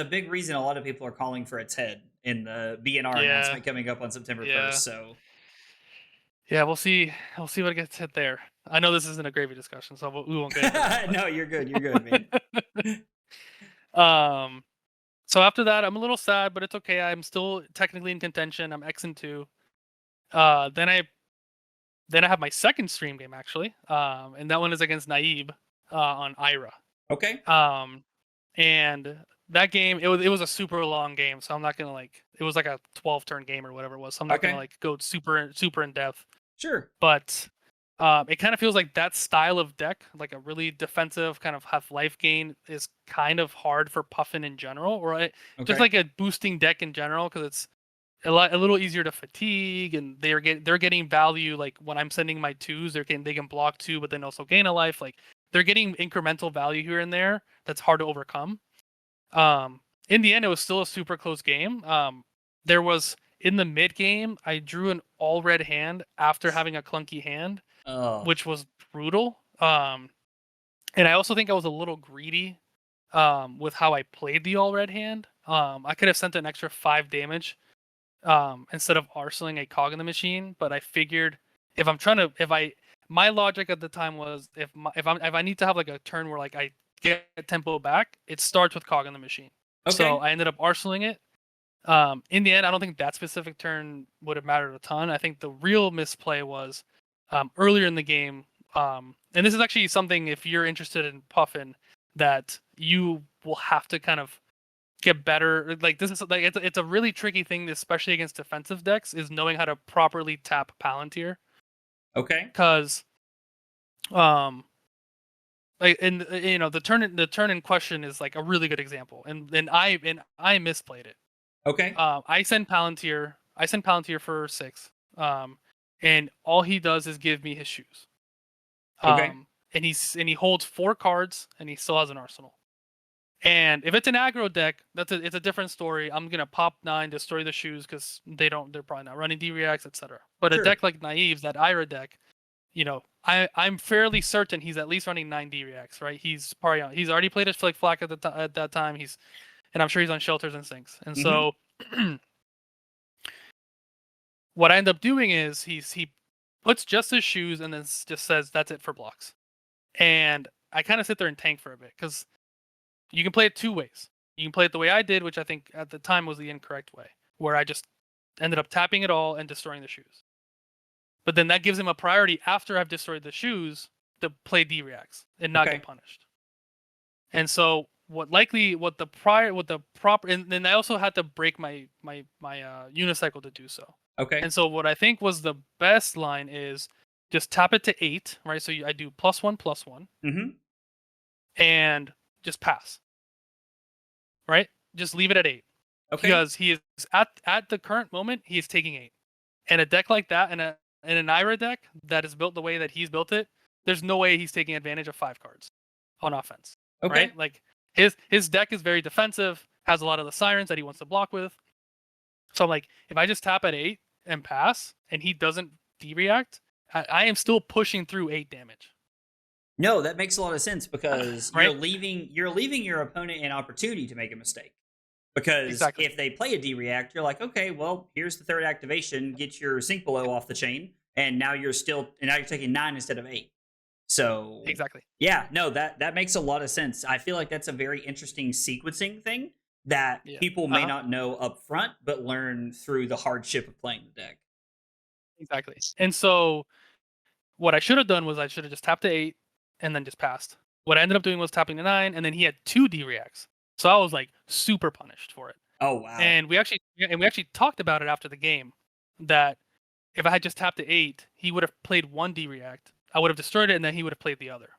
big reason a lot of people are calling for its head in the BNR announcement coming up on September 1st. So yeah, we'll see. We'll see what gets hit there. I know this isn't a gravy discussion, so we won't get into that. No, you're good. You're good, man. So after that, I'm a little sad, but it's okay. I'm still technically in contention. I'm X-2. Then I have my second stream game actually, and that one is against Naib on Ira. Okay. And that game it was a super long game, so I'm not gonna it was like a 12-turn game or whatever it was. So I'm not gonna go super in depth. Sure. But it kind of feels like that style of deck, like a really defensive kind of have life gain, is kind of hard for Puffin in general, or just like a boosting deck in general, because it's a little easier to fatigue, and they're getting value. Like when I'm sending my 2s, they can block 2, but then also gain a life. Like they're getting incremental value here and there that's hard to overcome. In the end, it was still a super close game. There was in the mid game, I drew an all red hand after having a clunky hand, which was brutal. And I also think I was a little greedy with how I played the all red hand. I could have sent an extra 5 damage instead of arsenaling a cog in the machine, but I figured my logic at the time was if I need to have like a turn where like I get tempo back, it starts with cog in the machine. So I ended up arsenaling it. In the end, I don't think that specific turn would have mattered a ton. I think the real misplay was earlier in the game, and this is actually something, if you're interested in Puffin, that you will have to kind of get better. Like this is like it's a really tricky thing, especially against defensive decks, is knowing how to properly tap Palanteer. Okay. Because, like the turn in question is like a really good example, and I misplayed it. Okay. I send Palanteer for 6. And all he does is give me his shoes. And he holds 4 cards, and he still has an arsenal. And if it's an aggro deck, it's a different story. I'm gonna pop 9, destroy the shoes because they're probably not running D-Reacts, etc. But a deck like Naive's, that Ira deck, I'm fairly certain he's at least running 9 D-Reacts, right? He's already played his Flick Flack at that time. And I'm sure he's on Shelters and Sinks. And so what I end up doing is he puts just his shoes and then just says that's it for blocks. And I kind of sit there and tank for a bit, because you can play it 2 ways. You can play it the way I did, which I think at the time was the incorrect way, where I just ended up tapping it all and destroying the shoes. But then that gives him a priority after I've destroyed the shoes to play D-Reacts and not get punished. And so the proper, and then I also had to break my unicycle to do so. Okay. And so what I think was the best line is just tap it to 8, right? So I do +1/+1, and just pass. Right? Just leave it at 8. Okay. Because he is at the current moment, he is taking 8. And a deck like that, and an Ira deck that is built the way that he's built it, there's no way he's taking advantage of 5 cards on offense. Okay. Right? Like his deck is very defensive, has a lot of the sirens that he wants to block with. So I'm like, if I just tap at 8 and pass, and he doesn't D-React, I am still pushing through 8 damage. No, that makes a lot of sense, because you're leaving your opponent an opportunity to make a mistake. Because if they play a D-React, you're like, okay, well, here's the 3rd activation, get your Sink Below off the chain, and now you're taking 9 instead of 8. So Exactly. yeah, no, that makes a lot of sense. I feel like that's a very interesting sequencing thing that Yeah. people may not know up front, but learn through the hardship of playing the deck. Exactly. And so what I should have done was I should have just tapped the 8 and then just passed. What I ended up doing was tapping the 9, and then he had 2 D reacts. So I was like super punished for it. Oh wow. And we actually talked about it after the game that if I had just tapped the 8, he would have played 1 D react. I would have destroyed it, and then he would have played the other.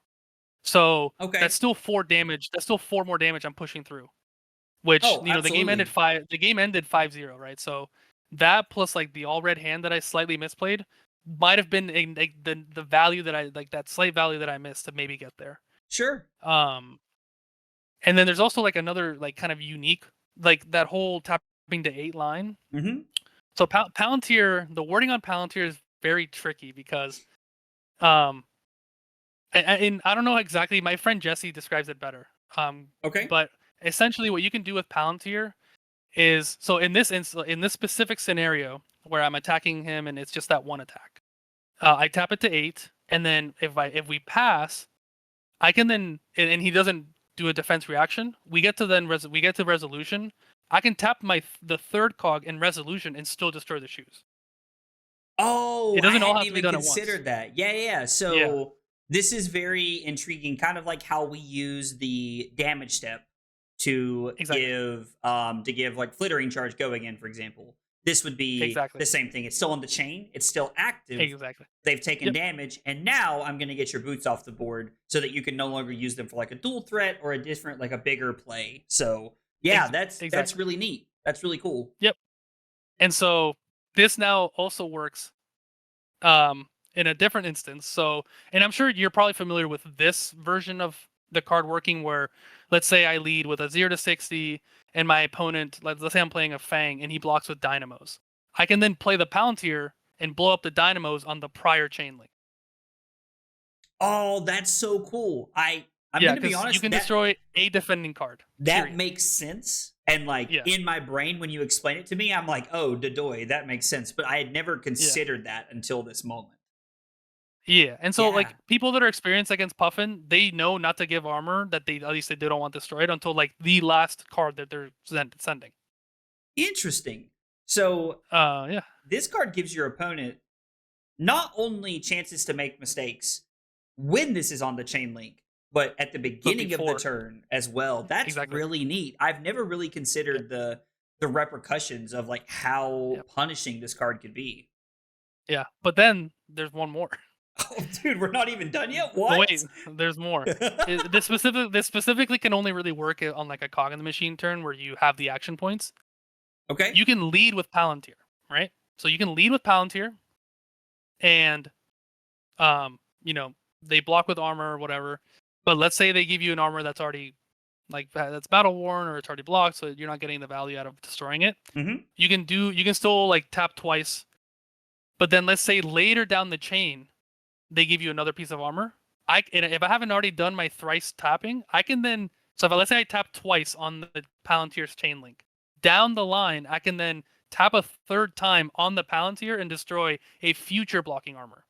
So Okay. that's still 4 damage. That's still 4 more damage I'm pushing through. Which, Oh, the game ended absolutely. 5-0, right? So that plus like the all red hand that I slightly misplayed might have been the value that I like, that slight value that I missed to maybe get there. Sure. Um and then there's also like another like kind of unique, like that whole tapping to 8 line. Mm-hmm. So Palanteer, the wording on Palanteer is very tricky because um and I don't know exactly, my friend Jesse describes it better. Okay. But essentially what you can do with Palanteer is, so in this in this specific scenario where I'm attacking him and it's just that one attack, I tap it to 8, and then if we pass, I can then, and he doesn't do a defense reaction. We get to we get to resolution. I can tap the third cog in resolution and still destroy the shoes. Oh, It I doesn't all hadn't have to be even done at once. considered that. Yeah, yeah, yeah. Yeah, So this is very intriguing, kind of like how we use the damage step exactly, to give like flittering charge going in, for example. This would be exactly, the same thing. It's still on the chain, it's still active. exactly. They've taken Yep, damage, and now I'm gonna get your boots off the board so that you can no longer use them for like a dual threat or a different, like a bigger play. So yeah, that's exactly. really neat. That's really cool. Yep. And so this now also works in a different instance. So, and I'm sure you're probably familiar with this version of the card working, where let's say I lead with a 0 to 60 and my opponent, let's say I'm playing a Fang and he blocks with dynamos. I can then play the Palantir and blow up the dynamos on the prior chain link. Oh, that's so cool. I'm Yeah, gonna be because you honest, can destroy a defending card. that Period. makes sense. And like Yeah. in my brain, when you explain it to me, I'm like, oh, Dodoy, that makes sense. But I had never Yeah. considered that until this moment. Yeah. And so Yeah. like people that are experienced against Puffin, they know not to give armor that they, at least they don't want destroyed, until like the last card that they're sending. Interesting. So Yeah. this card gives your opponent not only chances to make mistakes when this is on the chain link, but at the But beginning of the before. turn as well. That's Exactly. really neat. I've never really Yep. considered the repercussions of like how Yep. punishing this card could be. Yeah. But then there's one more. Oh, dude, we're not even done yet. But What? wait, there's more. This specifically can only really work on like a cog in the machine turn where you have the action points. Okay. You can lead with Palantir, right? So you can lead with Palantir, and they block with armor or whatever. But let's say they give you an armor that's already like that's battle worn or it's already blocked, so you're not getting the value out of destroying it. Mm-hmm. You can still like tap twice, but then let's say later down the chain they give you another piece of armor. If I haven't already done my thrice tapping, I can then, so if let's say I tap twice on the Palantier's chain link, down the line I can then tap a third time on the Palantir and destroy a future blocking armor.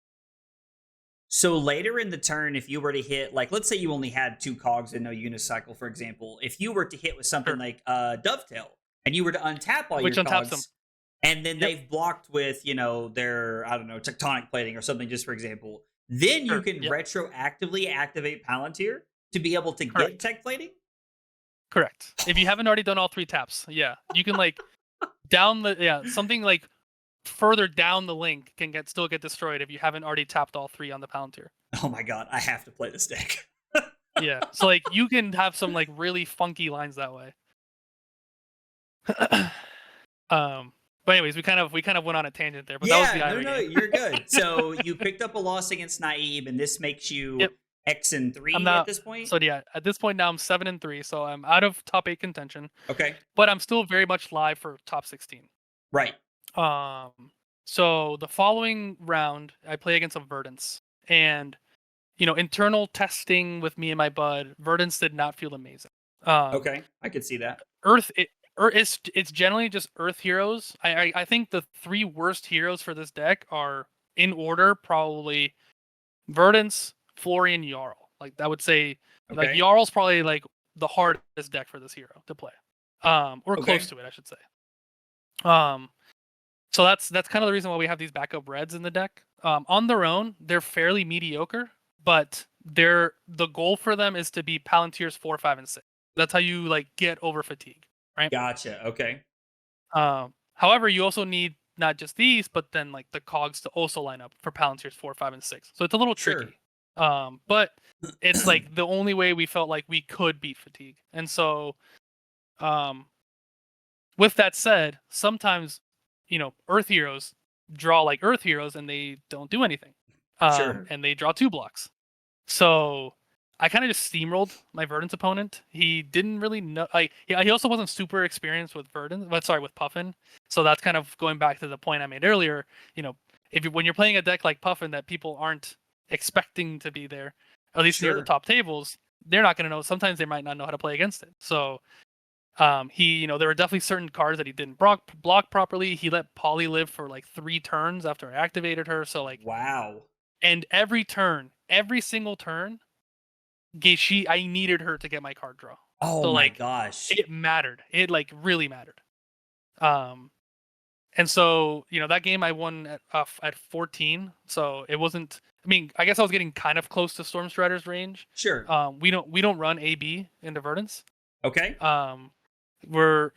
So later in the turn, if you were to hit, like, let's say you only had 2 cogs and no unicycle, for example, if you were to hit with something Sure. like Dovetail and you were to untap all Which your untaps them. cogs, and then Yep. they've blocked with, their, I don't know, tectonic plating or something, just for example, then you Sure. can Yep. retroactively activate Palantir to be able to get Correct. tech plating. Correct. If you haven't already done all 3 taps, yeah, you can like something like further down the link can still get destroyed if you haven't already tapped all 3 on the Palantir. Oh my god, I have to play this deck. Yeah. So like you can have some like really funky lines that way. But anyways, we kind of went on a tangent there, but that was the Yeah, no, Ira no, game. you're good. So you picked up a loss against Naib, and this makes Yep. you X and I'm 3 at not. this point. So yeah, at this point now I'm 7-3, so I'm out of top 8 contention, Okay, but I'm still very much live for top 16. right. So the following round I play against a Verdance, and internal testing with me and my bud, Verdance did not feel amazing. Okay, I could see that. It's generally just Earth heroes. I think the 3 worst heroes for this deck are, in order, probably Verdance, Florian Jarl. Like I would say, like Okay. Jarl's probably like the hardest deck for this hero to play, or close Okay. to it, I should say. So that's kind of the reason why we have these backup reds in the deck. On their own, they're fairly mediocre, but the goal for them is to be Palanteers 4, 5, and 6. That's how you like get over fatigue, right? Gotcha. Okay. However, you also need not just these, but then like the cogs to also line up for Palanteers 4, 5, and 6. So it's a little Sure. tricky. But it's like the only way we felt like we could beat fatigue. And so, with that said, sometimes, Earth heroes draw like Earth heroes and they don't do anything. Sure. And they draw 2 blocks. So I kind of just steamrolled my Verdant's opponent. He didn't really know. Like, he also wasn't super experienced with with Puffin. So that's kind of going back to the point I made earlier. When you're playing a deck like Puffin that people aren't expecting to be there, at least near the Sure. top tables, they're not going to know. Sometimes they might not know how to play against it. So there were definitely certain cards that he didn't block properly. He let Polly live for like 3 turns after I activated her. So like, Wow. and every single turn, I needed her to get my card draw. Oh So my like, gosh. it mattered. It like really mattered. And so that game I won at 14. So it wasn't. I mean, I guess I was getting kind of close to Storm Strider's range. Sure. We don't run AB into Verdance. Okay. We're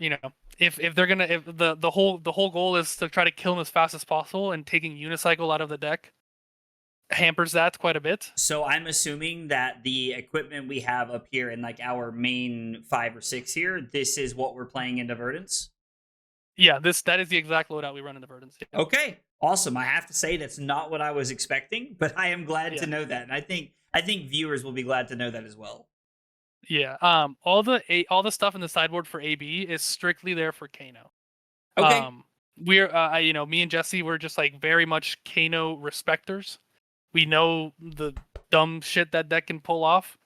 if the whole goal is to try to kill him as fast as possible, and taking Unicycle out of the deck hampers that quite a bit. So I'm assuming that the equipment we have up here in like our main 5 or 6 here, this is what we're playing into Verdance. Yeah, that is the exact loadout we run into Verdance. Yeah. Okay. Awesome. I have to say that's not what I was expecting, but I am glad to know that. And I think viewers will be glad to know that as well. Yeah. All the stuff in the sideboard for AB is strictly there for Kano. Okay. We're me and Jesse were just like very much Kano respecters. We know the dumb shit that deck can pull off.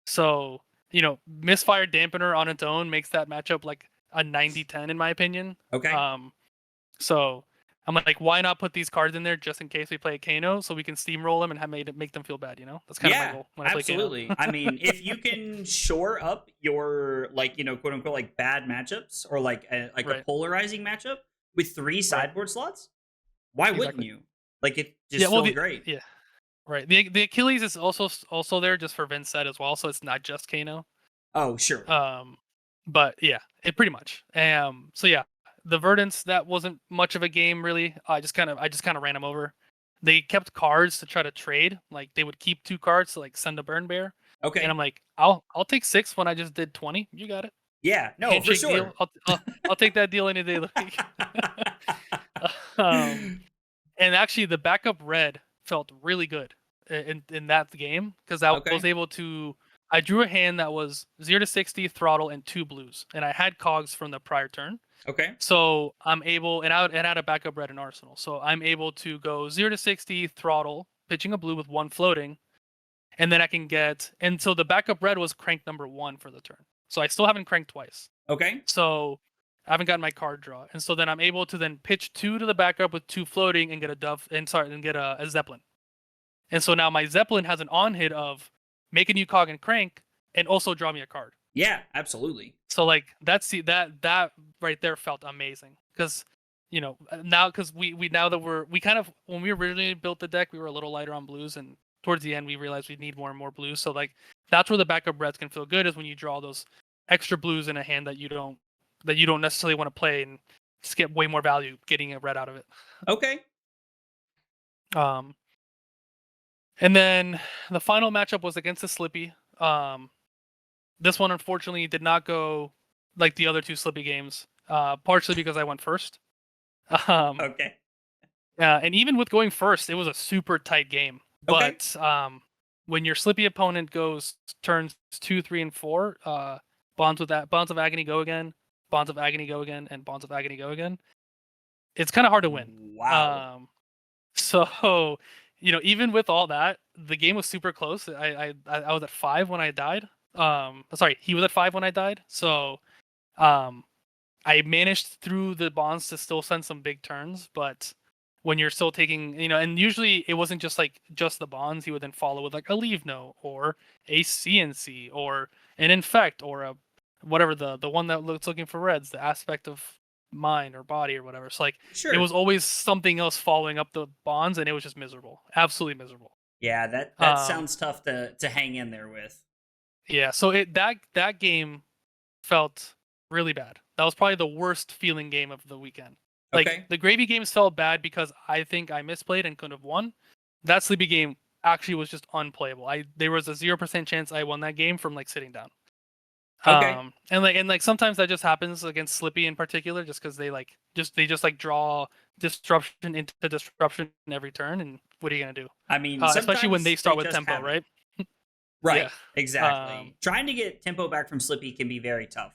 So, Misfire Dampener on its own makes that matchup like a 90-10 in my opinion. Okay. So I'm like, why not put these cards in there just in case we play a Kano, so we can steamroll them and make them feel bad, That's kind of my goal when I play Kano. Absolutely. I mean, if you can shore up your quote unquote like bad matchups, or like a polarizing matchup with 3 sideboard slots, why wouldn't you? Like, it just feels great. Yeah. Right. The Achilles is also there just for Vincent as well, so it's not just Kano. Oh, sure. But yeah, it pretty much. So yeah, the Verdance, that wasn't much of a game really. I just kind of ran them over. They kept cards to try to trade. Like they would keep 2 cards to like send a Burn Bear. Okay. And I'm like, I'll take 6 when I just did 20. You got it. Yeah. No, handshake for sure. Deal. I'll take that deal any day. And actually, the backup red felt really good in that game, because I was able to. I drew a hand that was 0 to 60 throttle and 2 blues, and I had cogs from the prior turn. Okay. So I'm able, and I had a backup red in Arsenal, so I'm able to go 0 to 60 throttle, pitching a blue with 1 floating, and then I can get. And so the backup red was crank number 1 for the turn, so I still haven't cranked twice. Okay. So I haven't gotten my card draw, and so then I'm able to then pitch 2 to the backup with 2 floating and get get a Zeppelin. And so now my Zeppelin has an on hit of make a new cog and crank, and also draw me a card. Yeah, absolutely. So like that right there felt amazing, because now because we now that we kind of, when we originally built the deck, we were a little lighter on blues, and towards the end we realized we need more and more blues. So like that's where the backup reds can feel good, is when you draw those extra blues in a hand that you don't necessarily want to play, and just get way more value getting a red out of it. Okay. And then the final matchup was against the Slippy. This one unfortunately did not go like the other 2 Slippy games, partially because I went first. Okay. And even with going first, it was a super tight game. Okay. But when your Slippy opponent goes turns 2, 3, and 4, Bonds of Agony go again, Bonds of Agony go again, and Bonds of Agony go again, it's kind of hard to win. Wow. So even with all that, the game was super close. I was at 5 when I died. Sorry, he was at 5 when I died. So, I managed through the bonds to still send some big turns. But when you're still taking, and usually it wasn't just the bonds. He would then follow with like a leave note or a CNC or an infect or a whatever the one that looking for reds, the aspect of mind or body or whatever. So like it Sure. was always something else following up the bonds, and it was just miserable, absolutely miserable. Yeah, that Um, sounds tough to hang in there with. yeah, so that game felt really bad. That was probably the worst feeling game of the weekend. Like Okay. the gravy games felt bad because I think I misplayed and could have won. That sleepy game actually was just unplayable. There was a 0% chance I won that game from like sitting down. Okay. And sometimes that just happens against Slippy in particular, just because they just like draw disruption into disruption every turn, and what are you gonna do? I mean, Especially when they sometimes start they with just tempo, have it. right? Right. Yeah. Um, Exactly. Trying to get tempo back from Slippy can be very tough.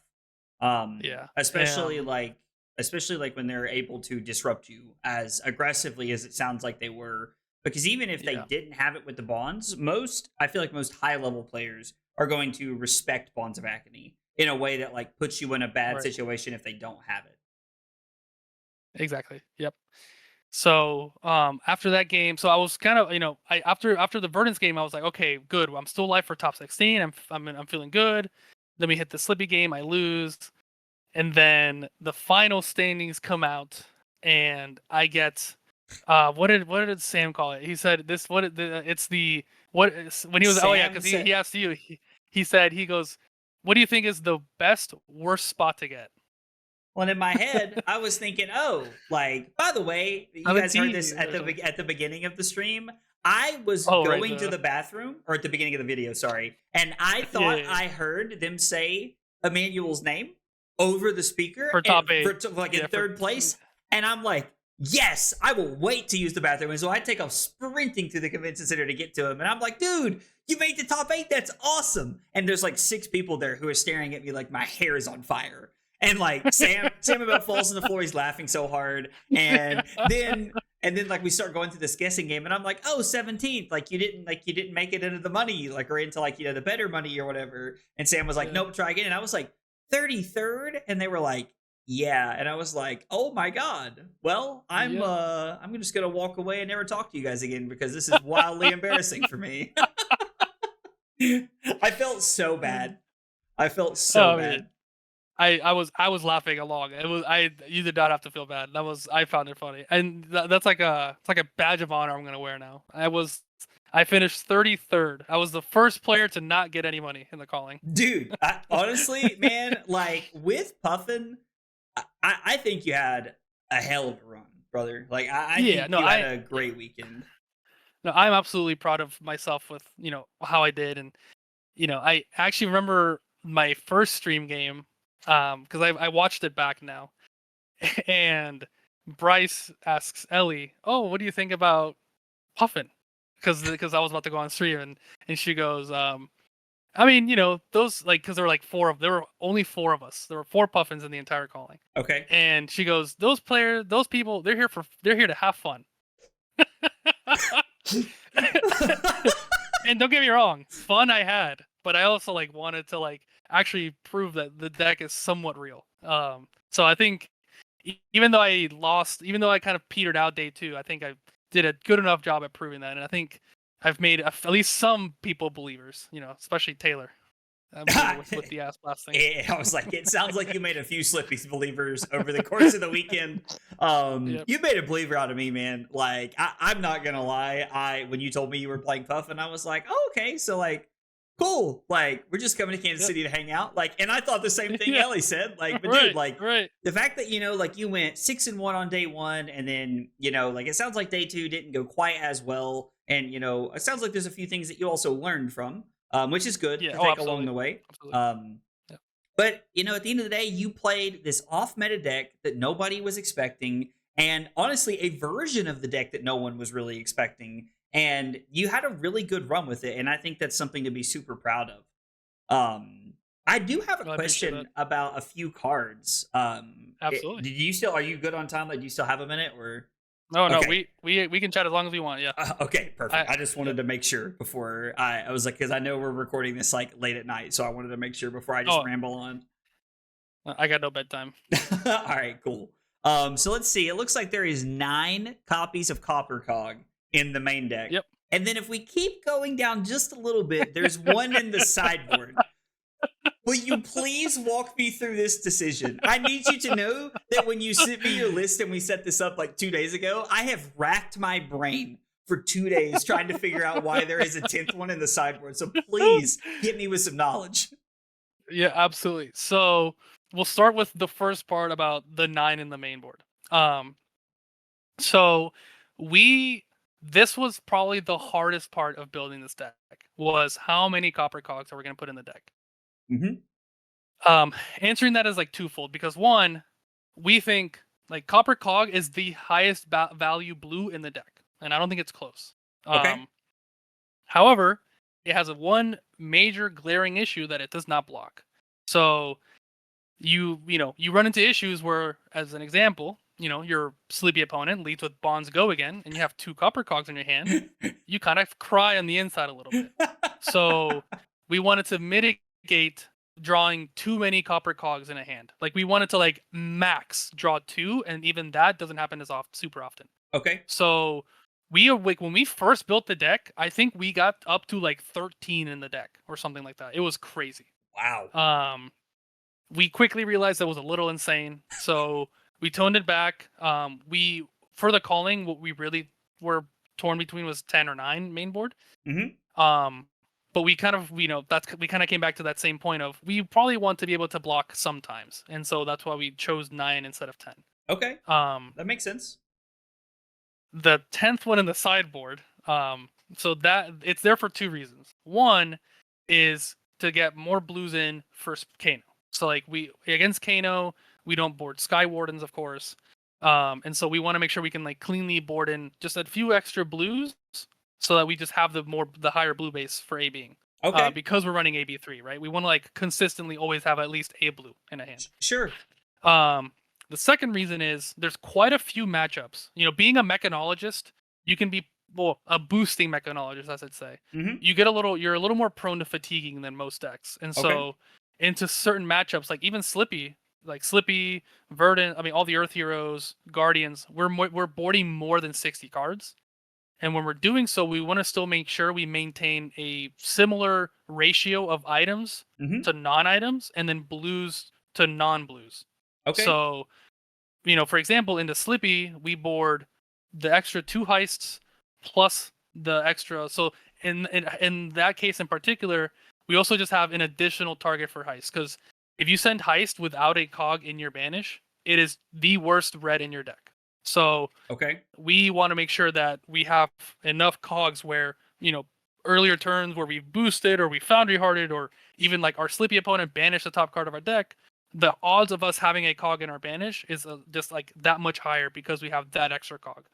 yeah. Especially like when they're able to disrupt you as aggressively as it sounds like they were. Because even if they Yeah. didn't have it with the bonds, I feel like most high level players are going to respect Bonds of Agony in a way that like puts you in a bad Right. situation if they don't have it. Exactly. Yep. So after that game, so I was kind of after the Verdance game, I was like, okay, good. I'm still alive for top 16. I'm feeling good. Then we hit the Slippy game. I lose, and then the final standings come out, and I get what did Sam call it? He said this it's the what when he was Sam because said, he asked you he said he goes, what do you think is the best worst spot to get? well, in my head, I was thinking, oh, like, by the way, you guys heard this 17 or something. at the beginning of the stream. I was Oh right, going to the bathroom, or at the beginning of the video, sorry, and I yeah, thought I heard them say Emmanuel's name over the speaker for and top 8. like in Yeah, for third place, and I'm like, yes, I will wait to use the bathroom. And so I take off sprinting through the convention center to get to him, and I'm like, dude, you made the top 8. That's awesome. And there's like 6 people there who are staring at me like my hair is on fire. And like Sam about falls on the floor. He's laughing so hard. And then like we start going through this guessing game, and I'm like, oh, 17th. Like you didn't make it into the money, like or into like the better money or whatever. And Sam was like, yeah. nope, try again. And I was like, 33rd, and they were like, yeah. And I was like, oh my god. Well, Yeah. I'm just gonna walk away and never talk to you guys again because this is wildly embarrassing for me. I felt so bad. I felt so Oh man. bad. I was laughing along. You did not have to feel bad. I found it funny, and that's like a badge of honor I'm gonna wear now. I finished 33rd. I was the first player to not get any money in the calling. Dude, honestly, man, like with Puffin, I think you had a hell of a run, brother. Like I Yeah, think no, you had a great weekend. no, I'm absolutely proud of myself with how I did, and I actually remember my first stream game, because I watched it back now, and Bryce asks Ellie, "Oh, what do you think about Puffin?" Because I was about to go on stream, and she goes, I mean, those like because there were only 4 of us. There were 4 Puffins in the entire calling, Okay. and she goes, those people, they're here to have fun. And don't get me wrong, fun I had, but I also like wanted to like actually prove that the deck is somewhat real. So I think even though I lost, even though I kind of petered out day 2, I think I did a good enough job at proving that, and I think I've made at least some people believers, especially Taylor, with the ass blast thing. I was like, it sounds like you made a few Slippy believers over the course of the weekend. Yep. You made a believer out of me, man. Like, I'm not gonna lie. When you told me you were playing Puffin, I was like, oh, okay, so like, cool. Like, we're just coming to Kansas Yep. City to hang out. Like, and I thought the same thing Yeah. Ellie said. Like, but Right, dude, like, right. the fact that like you went 6-1 on day 1, and then like it sounds like day 2 didn't go quite as well, and it sounds like there's a few things that you also learned from, which is good Yeah. to Oh, take along absolutely. the way. Absolutely. Yeah. But at the end of the day, you played this off-meta deck that nobody was expecting, and honestly, a version of the deck that no one was really expecting. And you had a really good run with it, and I think that's something to be super proud of. I do have a Well, I appreciate question that. about a few cards. Absolutely. Did you still? Are you good on time? Like, do you still have a minute? Or No, okay. we can chat as long as we want. Yeah. Okay, perfect. I just Yeah. wanted to make sure before I was like, because I know we're recording this like late at night, so I wanted to make sure before I just Oh, ramble on. I got no bedtime. All right, cool. So let's see. It looks like there is 9 copies of Copper Cog in the main deck. Yep. And then if we keep going down just a little bit, there's one in the sideboard. Will you please walk me through this decision? I need you to know that when you sent me your list and we set this up like 2 days ago, I have racked my brain for 2 days trying to figure out why there is a 10th one in the sideboard. So please hit me with some knowledge. Yeah, absolutely. So we'll start with the first part about the 9 in the main board. So this was probably the hardest part of building this deck, was how many Copper Cogs are we going to put in the deck? Answering that is like twofold, because one, we think like Copper Cog is the highest value blue in the deck, and I don't think it's close. Okay. However, it has one major glaring issue that it does not block. So you run into issues where, as an example, your sleepy opponent leads with Bonds Go again, and you have 2 Copper Cogs in your hand. You kind of cry on the inside a little bit. So we wanted to mitigate drawing too many Copper Cogs in a hand. Like, we wanted to like max draw 2, and even that doesn't happen as super often. Okay. So when we first built the deck, I think we got up to like 13 in the deck or something like that. It was crazy. Wow. We quickly realized that was a little insane, so we toned it back. For the calling, what we really were torn between was 10 or 9 main board. But we kind of, we kind of came back to that same point of, we probably want to be able to block sometimes, and so that's why we chose 9 instead of 10. Okay. That makes sense. The 10th one in the sideboard, so that it's there for 2 reasons. One is to get more blues in for Kano. So like against Kano, we don't board Sky Wardens, of course. And so we want to make sure we can like cleanly board in just a few extra blues, so that we just have the higher blue base for A being. Okay. Because we're running AB3, right? We want to like consistently always have at least a blue in a hand. Sure. The second reason is there's quite a few matchups. Being a mechanologist, you can be a boosting mechanologist, as I'd say. You're a little more prone to fatiguing than most decks, and so into certain matchups, like even Slippy, Verdant, I mean all the Earth Heroes, Guardians, we're boarding more than 60 cards, and when we're doing so, we want to still make sure we maintain a similar ratio of items to non-items, and then blues to non-blues. Okay. So, for example, into Slippy, we board the extra 2 heists plus the extra. So in that case in particular, we also just have an additional target for heist, because if you send heist without a cog in your banish, it is the worst red in your deck. So we want to make sure that we have enough cogs where, earlier turns where we boosted or we foundry hearted, or even like our Slippy opponent banished the top card of our deck, the odds of us having a cog in our banish is just like that much higher, because we have that extra cog.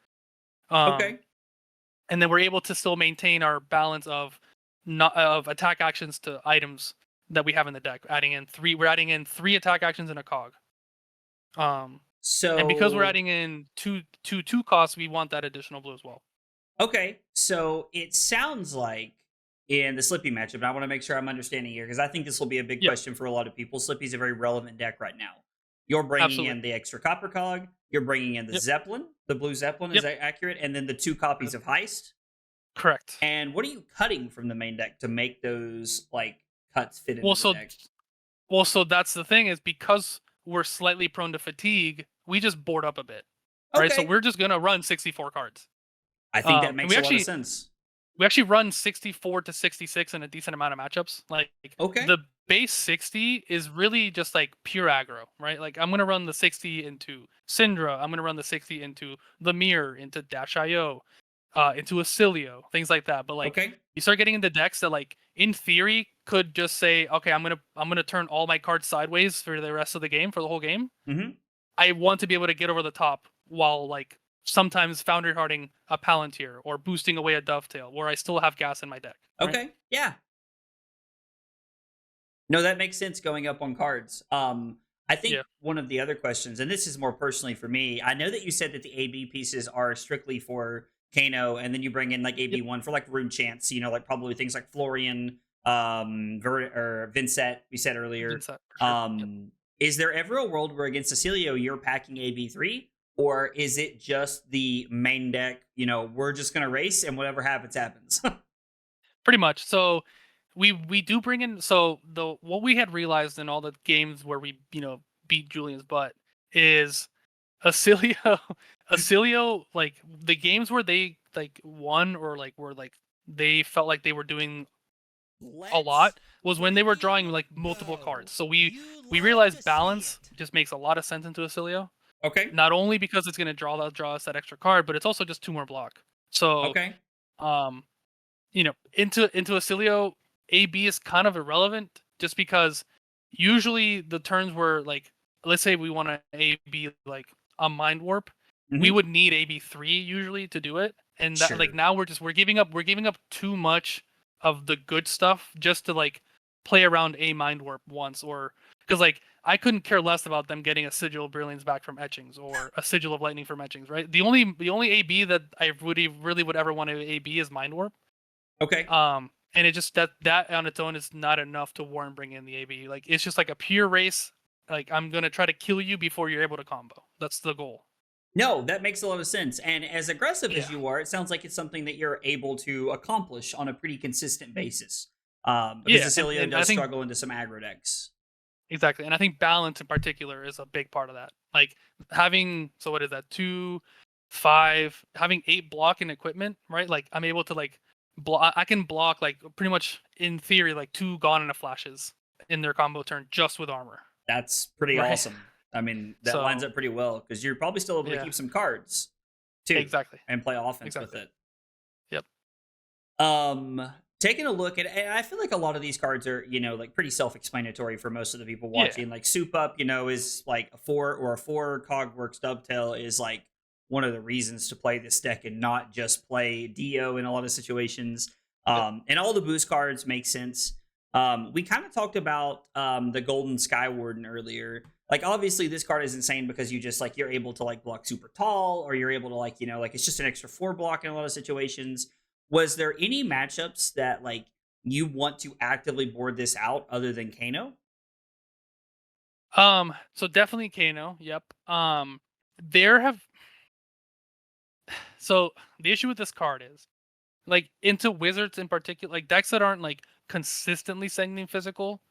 And then we're able to still maintain our balance of attack actions to items that we have in the deck. We're adding in 3 attack actions and a cog. And because we're adding in two costs, we want that additional blue as well. Okay, so it sounds like in the Slippy matchup, and I want to make sure I'm understanding here, because I think this will be a big question for a lot of people. Slippy's a very relevant deck right now. You're bringing in the extra Copper Cog. You're bringing in the Zeppelin, the blue Zeppelin. Is that accurate? And then the 2 copies of Heist. Correct. And what are you cutting from the main deck to make those like cuts fit into the deck? Well, so that's the thing, is because we're slightly prone to fatigue, we just board up a bit. Right? So we're just gonna run 64 cards. I think that makes a lot of sense. We actually run 64 to 66 in a decent amount of matchups. Like, the base 60 is really just like pure aggro, right? Like, I'm going to run the 60 into Syndra. I'm going to run the 60 into the Mirror, into Dash.io, into Acilio, things like that. But like, you start getting into decks that like, in theory, could just say, okay, I'm gonna turn all my cards sideways for the rest of the game, for the whole game. I want to be able to get over the top while like sometimes foundry hearting a Palanteer or boosting away a Dovetail, where I still have gas in my deck. Right? Okay, yeah. No, that makes sense going up on cards. I think one of the other questions, and this is more personally for me, I know that you said that the AB pieces are strictly for Kano, and then you bring in like AB1 for like Rune Chance, like probably things like Florian, or Vincent, we said earlier. Vincent, for sure. Is there ever a world where against Cecilio you're packing AB3? Or is it just the main deck, we're just gonna race and whatever happens, happens? Pretty much. So we do bring in, so the what we had realized in all the games where we beat Julian's butt is Acilio Acilio, like the games where they like won, or like were like they felt like they were doing a Let's lot, was when they were drawing like multiple cards. go. So You we love to realized see balance it. just makes a lot of sense into Acilio. Okay. Not only because it's going to draw us that extra card, but it's also just 2 more block. So Okay. um into Acilio, AB is kind of irrelevant, just because usually the turns where, like, let's say we want to AB like a mind warp, we Hmm. would need AB3 usually to do it, and that, like, Sure. now we're giving up too much of the good stuff just to like play around a mind warp once, or because like I couldn't care less about them getting a sigil of brilliance back from etchings, or a sigil of lightning from etchings, right? The only AB that I really would ever want to AB is mind warp. Okay. And it just, that on its own is not enough to warrant bringing in the AB. Like, it's just like a pure race. Like, I'm gonna try to kill you before you're able to combo. That's the goal. No, that makes a lot of sense. And as aggressive as Yeah, you are, it sounds like it's something that you're able to accomplish on a pretty consistent basis. Because yeah, Cecilio and I does think struggle into some aggro decks. exactly, and I think balance in particular is a big part of that. Like, having, so what is that, 2, 5, having 8 block in equipment, right? Like, I'm able to like block. I can block, like, pretty much in theory, like 2 Gone in a Flashes in their combo turn just with armor, That's pretty right? awesome. I mean, that lines So up pretty well because you're probably still able to yeah, keep some cards too exactly, and play offense with exactly. it. Yep. Um, Taking a look at, and I feel like a lot of these cards are, like pretty self-explanatory for most of the people Yeah. watching. Like Soup Up, is like a four Cogworks Dovetail is like one of the reasons to play this deck and not just play Dio in a lot of situations. Yep. And all the boost cards make sense. We kind of talked about the Golden Sky Warden earlier. Like obviously this card is insane because you just like you're able to like block super tall, or you're able to like like it's just an extra 4 block in a lot of situations. Was there any matchups that like you want to actively board this out other than Kano? So definitely Kano. Yep. There have so the issue with this card is, like, into wizards in particular, like decks that aren't like consistently sending physical,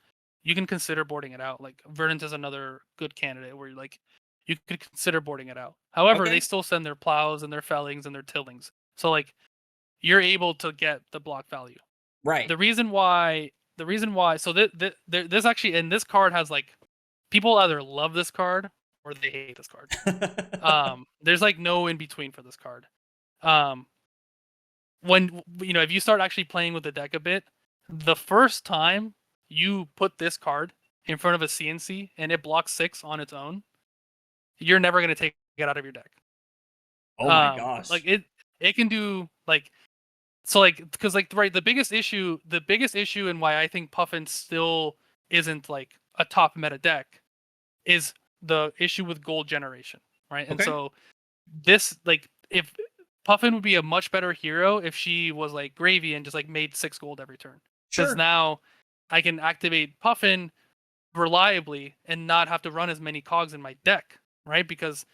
you can consider boarding it out. Like Verdant is another good candidate where like you could consider boarding it out. However, they Okay. still send their plows and their fellings and their tillings. So like you're able to get the block value. Right. The reason why, so this actually, and this card has like, people either love this card or they hate this card. There's like no in between for this card. Um, when if you start actually playing with the deck a bit, the first time you put this card in front of a CNC and it blocks 6 on its own, you're never gonna take it out of your deck. Oh my gosh. Like it can do like, so like, because like, right, the biggest issue and why I think Puffin still isn't like a top meta deck is the issue with gold generation, right? And Okay. so this, like, if Puffin would be a much better hero if she was like Gravy and just like made 6 gold every turn, because Sure. now I can activate Puffin reliably and not have to run as many cogs in my deck, right? Because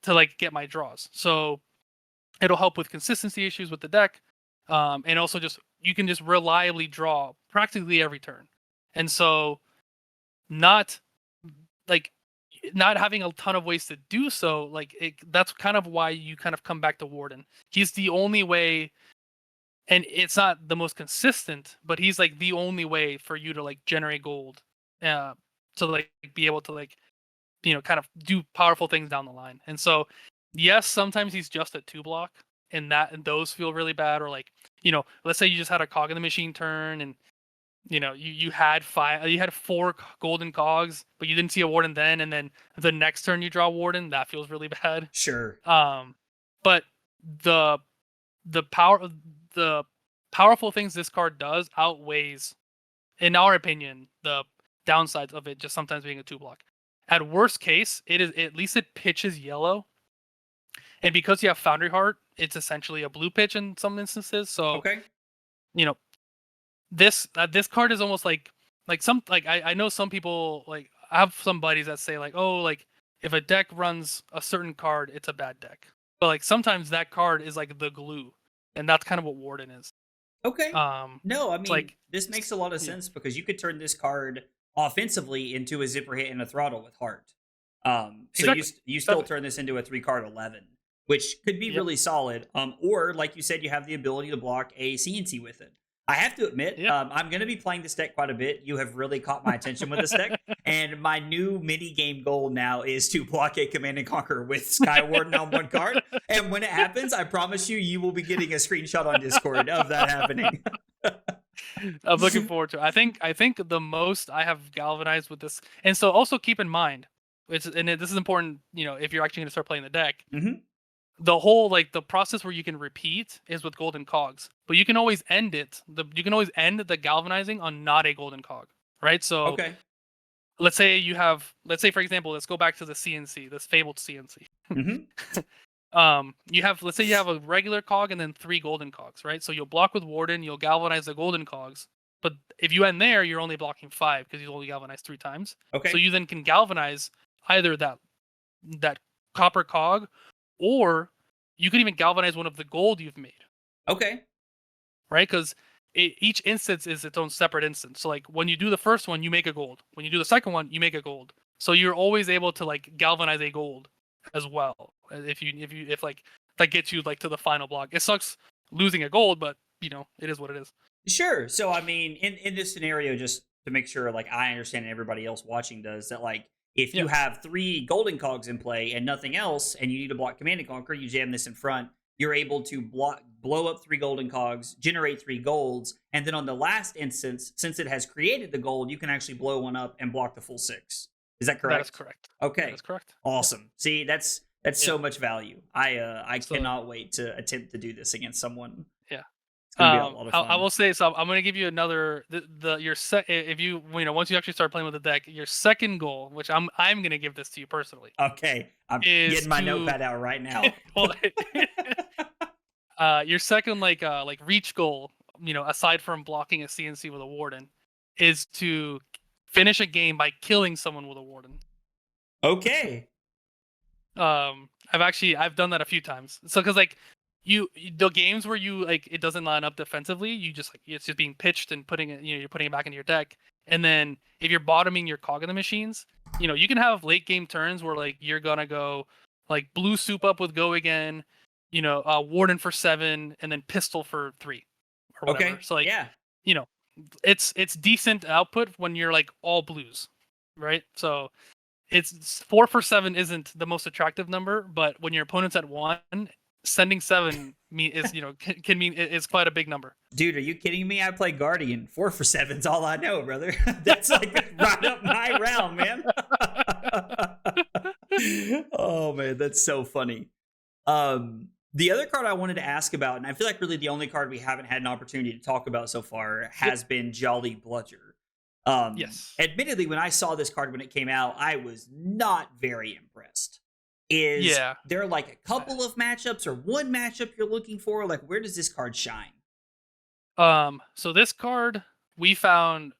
to like get my draws, so it'll help with consistency issues with the deck, and also just you can just reliably draw practically every turn, and so not like not having a ton of ways to do so, like that's kind of why you kind of come back to Warden. He's the only way, and it's not the most consistent, but he's like the only way for you to like generate gold, uh, to like be able to like kind of do powerful things down the line. And so, yes, sometimes he's just a 2 block, and those feel really bad. Or like, let's say you just had a cog in the machine turn, and you had 4 golden cogs, but you didn't see a warden then, and then the next turn you draw warden. That feels really bad. Sure. But the the power the powerful things this card does outweighs, in our opinion, the downsides of it just sometimes being a 2 block. At worst case, at least it pitches yellow, and because you have Foundry Heart, it's essentially a blue pitch in some instances. So Okay. you know this card is almost like some, like, I know some people, like, I have some buddies that say like, oh, like if a deck runs a certain card, it's a bad deck. But like sometimes that card is like the glue, and that's kind of what Warden is. Okay. No, I It's mean, like, this makes a lot of yeah, sense because you could turn this card offensively into a zipper hit and a throttle with heart. So exactly, you still exactly. turn this into a 3-card 11, which could be Yep, really solid. Or like you said, you have the ability to block a CNC with it. I have to admit, yeah. I'm going to be playing this deck quite a bit. You have really caught my attention with this deck, and my new mini game goal now is to block a Command and Conquer with Skywarden on one card. And when it happens, I promise you, you will be getting a screenshot on Discord of that happening. I'm looking forward to it. I think the most I have galvanized with this, and so also keep in mind, this is important. If you're actually going to start playing the deck, Mhm. the whole like the process where you can repeat is with golden cogs, but you can always end it. You can always end the galvanizing on not a golden cog, right? So Okay. let's say for example, let's go back to the CNC, this fabled CNC. Mhm. Let's say you have a regular cog and then 3 golden cogs, right? So you'll block with Warden, you'll galvanize the golden cogs, but if you end there, you're only blocking 5 because you only galvanize 3 times. Okay. So you then can galvanize either that copper cog, or you can even galvanize one of the gold you've made, Okay. right? Because each instance is its own separate instance. So like when you do the first one, you make a gold. When you do the second one, you make a gold. So you're always able to like galvanize a gold as well. If like that gets you like to the final block. It sucks losing a gold, but it is what it is. Sure. So I mean, in this scenario, just to make sure like I understand and everybody else watching does, that like if Yeah, you have 3 golden cogs in play and nothing else, and you need to block Command and Conquer, you jam this in front. You're able to blow up 3 golden cogs, generate 3 golds, and then on the last instance, since it has created the gold, you can actually blow one up and block the full 6. Is that that is correct? correct. That Okay. is correct. Awesome. See, that's Yeah. so much value. I So cannot wait to attempt to do this against someone. yeah. It's gonna be a lot of I fun. will say, so I'm going to give you another your if you once you actually start playing with the deck, your second goal, which I'm going to give this to you personally, Okay, I'm is getting my to notepad out right now. well, your second like reach goal, aside from blocking a CNC with a Warden, is to finish a game by killing someone with a Warden. Okay. I've done that a few times. So because like the games where you like it doesn't line up defensively, you just like it's just being pitched and putting it, you're putting it back into your deck. And then if you're bottoming your cog in the machines, you can have late game turns where like you're gonna go like blue soup up with go again, Warden for 7 and then pistol for 3 or whatever. Okay. So like Yeah. you know it's decent output when you're like all blues, right? So it's 4 for 7 isn't the most attractive number, but when your opponent's at 1, sending 7 can mean it's quite a big number. Dude, are you kidding me? I play Guardian. 4 for 7's all I know, brother. That's like right up my realm, man. Oh man, that's so funny. The other card I wanted to ask about, and I feel like really the only card we haven't had an opportunity to talk about so far, Yep. has been Jolly Bludger. Yes. Admittedly, when I saw this card when it came out, I was not very impressed. Is Yeah. there like a couple of matchups or one matchup you're looking for? Like, where does this card shine? So this card we found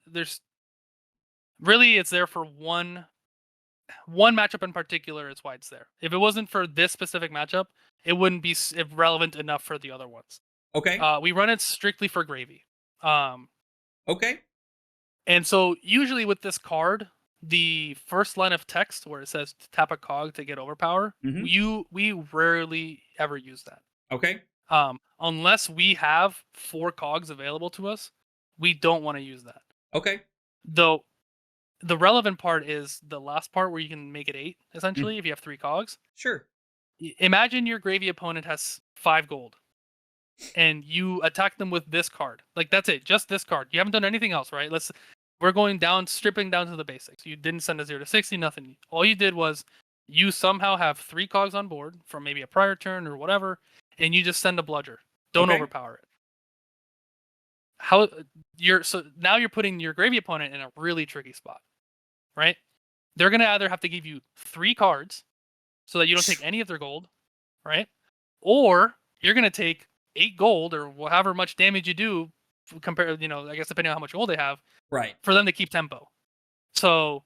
there's really it's there for one matchup in particular is why it's there. If it wasn't for this specific matchup, it wouldn't be relevant enough for the other ones. Okay. We run it strictly for gravy. Okay. And so usually with this card, the first line of text where it says tap a cog to get overpower, Mhm. we rarely ever use that. Okay. Unless we have 4 cogs available to us, we don't want to use that. Okay. Though the relevant part is the last part where you can make it 8 essentially Mm. if you have 3 cogs. Sure. Imagine your gravy opponent has 5 gold and you attack them with this card. Like that's it, just this card. You haven't done anything else, right? We're going down, stripping down to the basics. You didn't send a 0 to 60, nothing. All you did was you somehow have 3 cogs on board from maybe a prior turn or whatever, and you just send a bludger. Don't Okay. overpower it. So now you're putting your gravy opponent in a really tricky spot, right? They're gonna either have to give you 3 cards so that you don't take any of their gold, right? Or you're gonna take 8 gold or however much damage you do compared, I guess depending on how much gold they have, Right. for them to keep tempo. So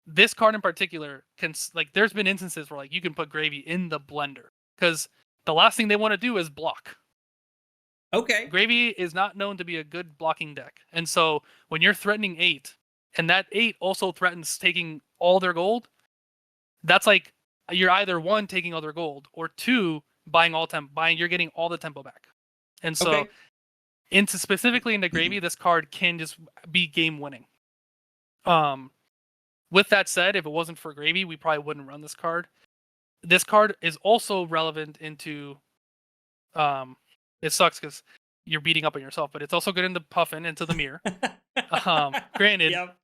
this card in particular can like there's been instances where like you can put Gravy in the blender because the last thing they want to do is block. Okay. Gravy is not known to be a good blocking deck, and so when you're threatening 8, and that 8 also threatens taking all their gold, that's like you're either 1 taking all their gold or 2 you're getting all the tempo back. And so Okay. specifically into Gravy, this card can just be game winning. With that said, if it wasn't for Gravy, we probably wouldn't run this card. This card is also relevant into it sucks because you're beating up on yourself, but it's also good into Puffin, into the mirror. Granted, Yep.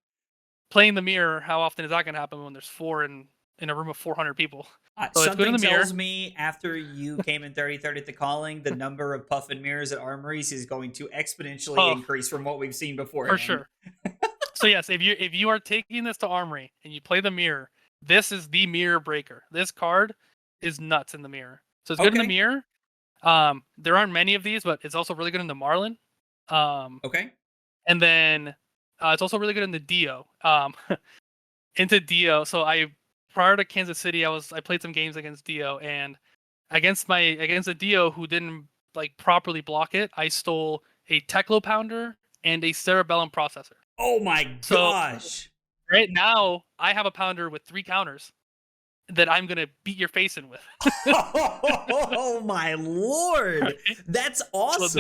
playing the mirror, how often is that going to happen when there's 4 in a room of 400 people? So it's good in Something the mirror. tells me after you came in 33rd at the calling, the number of Puffin mirrors at armories is going to exponentially increase from what we've seen before. For sure. So yes, if you are taking this to armory and you play the mirror, this is the mirror breaker. This card is nuts in the mirror. So it's good in the mirror. There aren't many of these, but it's also really good in the Marlin. Okay. And then it's also really good in the Dio. Into Dio. So prior to Kansas City, I played some games against Dio, and against a Dio who didn't like properly block it, I stole a Teclo Pounder and a Cerebellum Processor. Oh my gosh! Right now, I have a Pounder with 3 counters that I'm gonna beat your face in with. Oh my lord! Right? That's awesome. So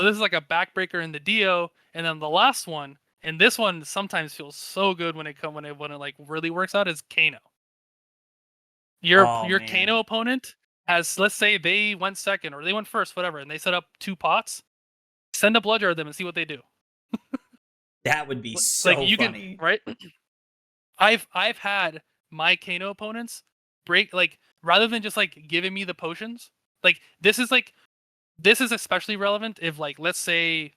this is like a backbreaker in the Dio, and then the last one. And this one sometimes feels so good when it like really works out is Kano. Your Kano opponent has, let's say they went second or they went first, whatever, and they set up 2 pots. Send a bludger at them and see what they do. That would be so like you funny, can, right? I've had my Kano opponents break, like, rather than just like giving me the potions. Like this is especially relevant if, like, let's say,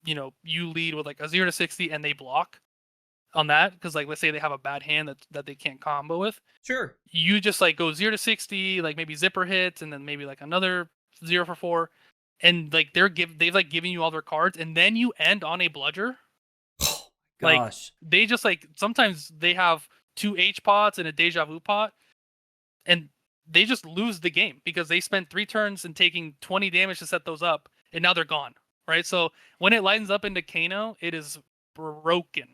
you lead with like a 0 to 60 and they block on that, because like let's say they have a bad hand that they can't combo with. Sure. You just like go 0 to 60, like maybe zipper hits, and then maybe like another 0 for 4, and like they've like given you all their cards, and then you end on a bludger. Oh my gosh. Like they just like sometimes they have 2 H pots and a deja vu pot, and they just lose the game because they spent 3 turns and taking 20 damage to set those up, and now they're gone. Right, so when it lines up into Kano, it is broken.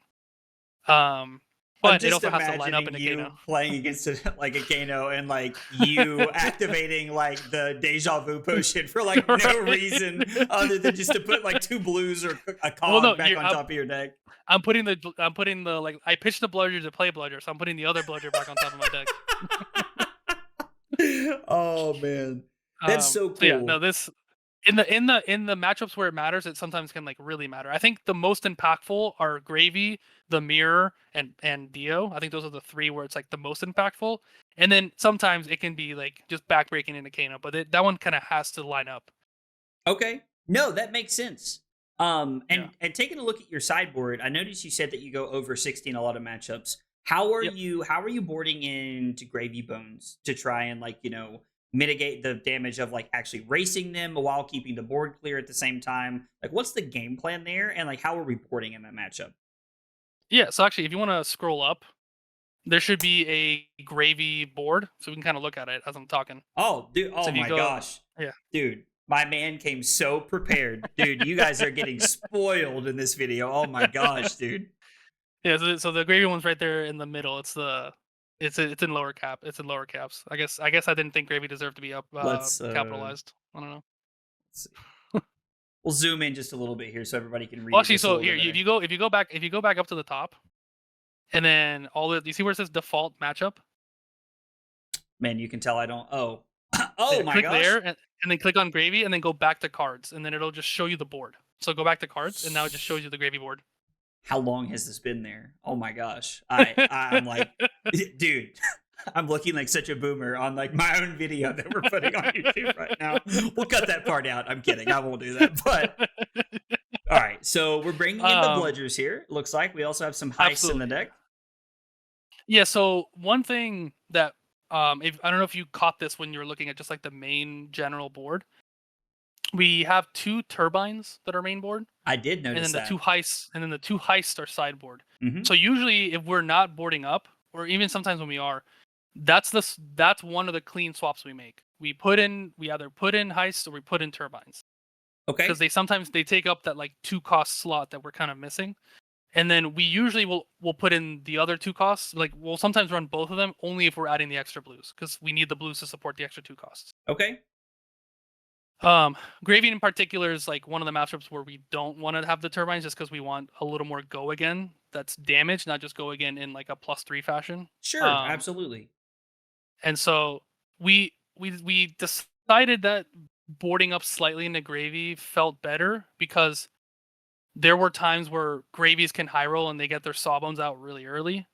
But it also has to line up into Kano. Playing against a Kano and like you activating like the deja vu potion for like no reason other than just to put like 2 blues or a cog back on top of your deck. I'm putting the like I pitched the bludger to play bludger, so I'm putting the other bludger back on top of my deck. Oh man, that's so cool. So yeah, no, this. In the matchups where it matters, it sometimes can like really matter. I think the most impactful are Gravy, the Mirror, and Dio. I think those are the 3 where it's like the most impactful. And then sometimes it can be like just backbreaking into Kano, but that one kind of has to line up. Okay, no, that makes sense. And taking a look at your sideboard, I noticed you said that you go over 60 in a lot of matchups. How are you boarding into Gravy Bones to try and like mitigate the damage of like actually racing them while keeping the board clear at the same time? Like, what's the game plan there, and like how are we boarding in that matchup? Yeah, so actually, if you want to scroll up, there should be a Gravy board, so we can kind of look at it as I'm talking. Oh, dude! Oh my gosh! Yeah, dude, my man came so prepared, dude. You guys are getting spoiled in this video. Oh my gosh, dude! Yeah, so the Gravy one's right there in the middle. It's in lower cap. It's in lower caps. I guess I didn't think Gravy deserved to be up capitalized. I don't know. Let's see. We'll zoom in just a little bit here so everybody can read. Well, actually, so here if you go back up to the top, and then you see where it says default matchup. Man, you can tell I don't. Oh, my click gosh! There and then click on Gravy, and then go back to cards, and then it'll just show you the board. So go back to cards, and now it just shows you the Gravy board. How long has this been there? Oh my gosh. I'm like, dude, I'm looking like such a boomer on like my own video that we're putting on YouTube right now. We'll cut that part out. I'm kidding. I won't do that. But all right. So we're bringing in the bludgers here. Looks like we also have some heists in the deck. Yeah. So one thing that I don't know if you caught this when you were looking at just like the main general board. we have 2 turbines that are main board, I did and notice then the that. 2 heists, are sideboard. Hmm. So usually, if we're not boarding up, or even sometimes when we are, that's one of the clean swaps we make. We either put in heists or we put in turbines, because Okay. they take up that like 2 cost slot that we're kind of missing. And then we usually will put in the other 2 costs. Like we'll sometimes run both of them only if we're adding the extra blues, because we need the blues to support the extra 2 costs. Okay. Gravy in particular is like one of the matchups where we don't want to have the turbines, just because we want a little more go again that's damage, not just go again in like a +3 fashion. Sure. Um, Absolutely. and so we decided that boarding up slightly into Gravy felt better, because there were times where Gravies can high roll and they get their Sawbones out really early,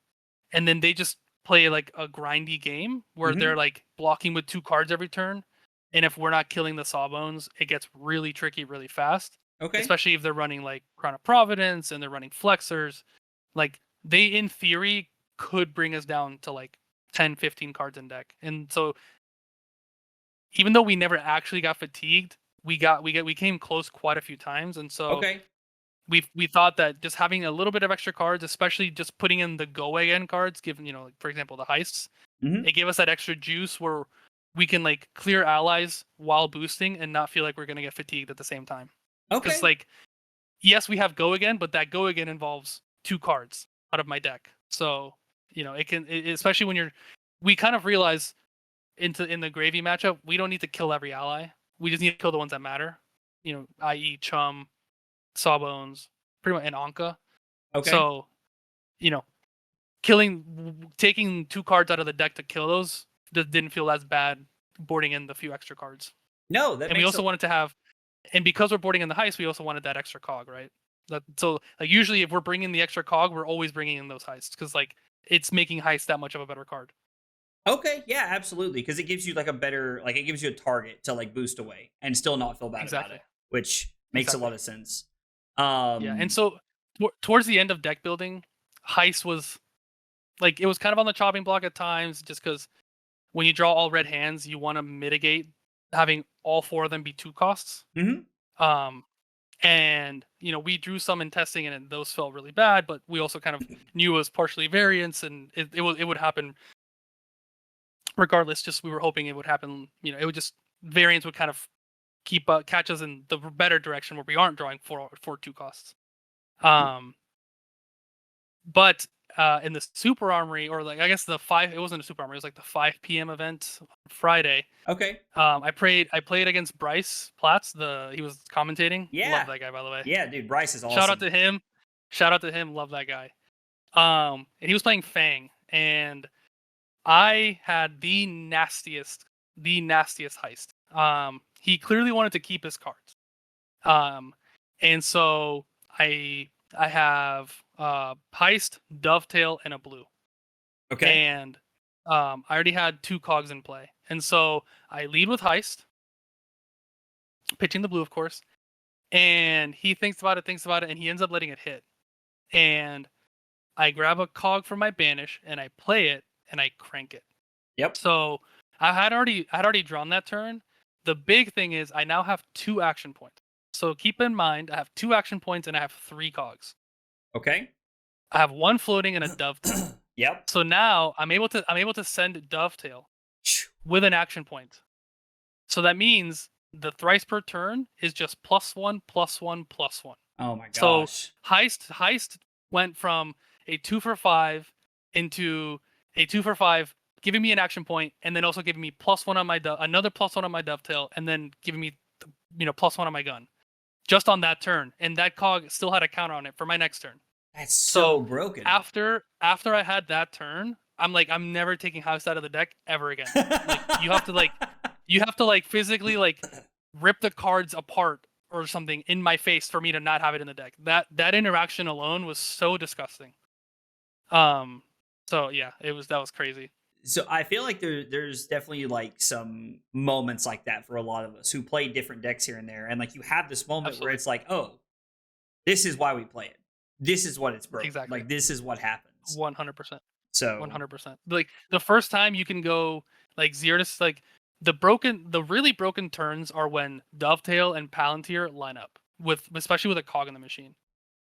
and then they just play like a grindy game where Hmm. they're like blocking with 2 cards every turn. And if we're not killing the Sawbones, it gets really tricky really fast. Okay. Especially if they're running like Crown of Providence and they're running Flexors. Like they in theory could bring us down to like 10, 15 cards in deck. And so even though we never actually got fatigued, we came close quite a few times. And so Okay. we thought that just having a little bit of extra cards, especially just putting in the go again cards, given like, for example, the heists, Hmm. it gave us that extra juice where we can like clear allies while boosting and not feel like we're gonna get fatigued at the same time. Because Okay. like, yes, we have go again, but that go again involves 2 cards out of my deck. So it can, especially when we kind of realize in the Gravy matchup, we don't need to kill every ally. We just need to kill the ones that matter. I.e. Chum, Sawbones, pretty much, and Anka. Okay. So, you know, taking 2 cards out of the deck to kill those just didn't feel as bad boarding in the few extra cards. No, that And we makes also a wanted to have, and because we're boarding in the heist, we also wanted that extra cog, right? So like usually if we're bringing the extra cog, we're always bringing in those heists, because like it's making heist that much of a better card. Okay, yeah, absolutely. Because it gives you like a better, like it gives you a target to like boost away and still not feel bad about Exactly. it, which makes a Exactly. lot of sense. Yeah. And Um, so towards the end of deck building, heist was like, it was kind of on the chopping block at times, just because when you draw all red hands, you want to mitigate having all 4 of them be 2 costs. mhm. Um, and we drew some in testing, and those felt really bad, but we also kind of knew it was partially variance, and it would happen regardless. Just we were hoping it would happen. It would just, variance would kind of catch us in the better direction where we aren't drawing 4 2 costs. Um, but in the Super Armory, or like I guess the 5, it wasn't a Super Armory, it was like the 5 p.m. event on Friday. Okay. I played against Bryce Platts. He was commentating. Love Yeah. that guy, by the way. Yeah, dude, Bryce is Shout out awesome. to him. Love that guy. And he was playing Fang, and I had the nastiest heist. He clearly wanted to keep his cards. And so I have heist, dovetail, and a blue. Okay. And I already had 2 cogs in play, and so I lead with heist, pitching the blue, of course. And he thinks about it, and he ends up letting it hit. And I grab a cog from my banish, and I play it, and I crank it. Yep. So I had already drawn that turn. The big thing is I now have 2 action points. So keep in mind, I have 2 action points and I have 3 cogs. Okay. I have 1 floating and a dovetail. Yep. So now I'm able to send dovetail with an action point. So that means the thrice per turn is just +1, +1, +1. Oh my So gosh. heist went from a 2 for 5 into a 2 for 5, giving me an action point, and then also giving me +1 on my another +1 on my dovetail, and then giving me +1 on my gun, just on that turn. And that cog still had a counter on it for my next turn. That's So so broken. after I had that turn, I'm like, I'm never taking heist out of the deck ever again. Like you have to physically like rip the cards apart or something in my face for me to not have it in the deck. That interaction alone was so disgusting. So yeah, that was crazy. So I feel like there's definitely like some moments like that for a lot of us who play different decks here and there, and like you have this moment where Absolutely. it's like, oh, this is why we play it. This is what it's broken. Exactly. Like this is what happens. 100%. So 100%. Like the first time you can go like 0 to like The really broken turns are when Dovetail and Palanteer line up especially with a cog in the machine.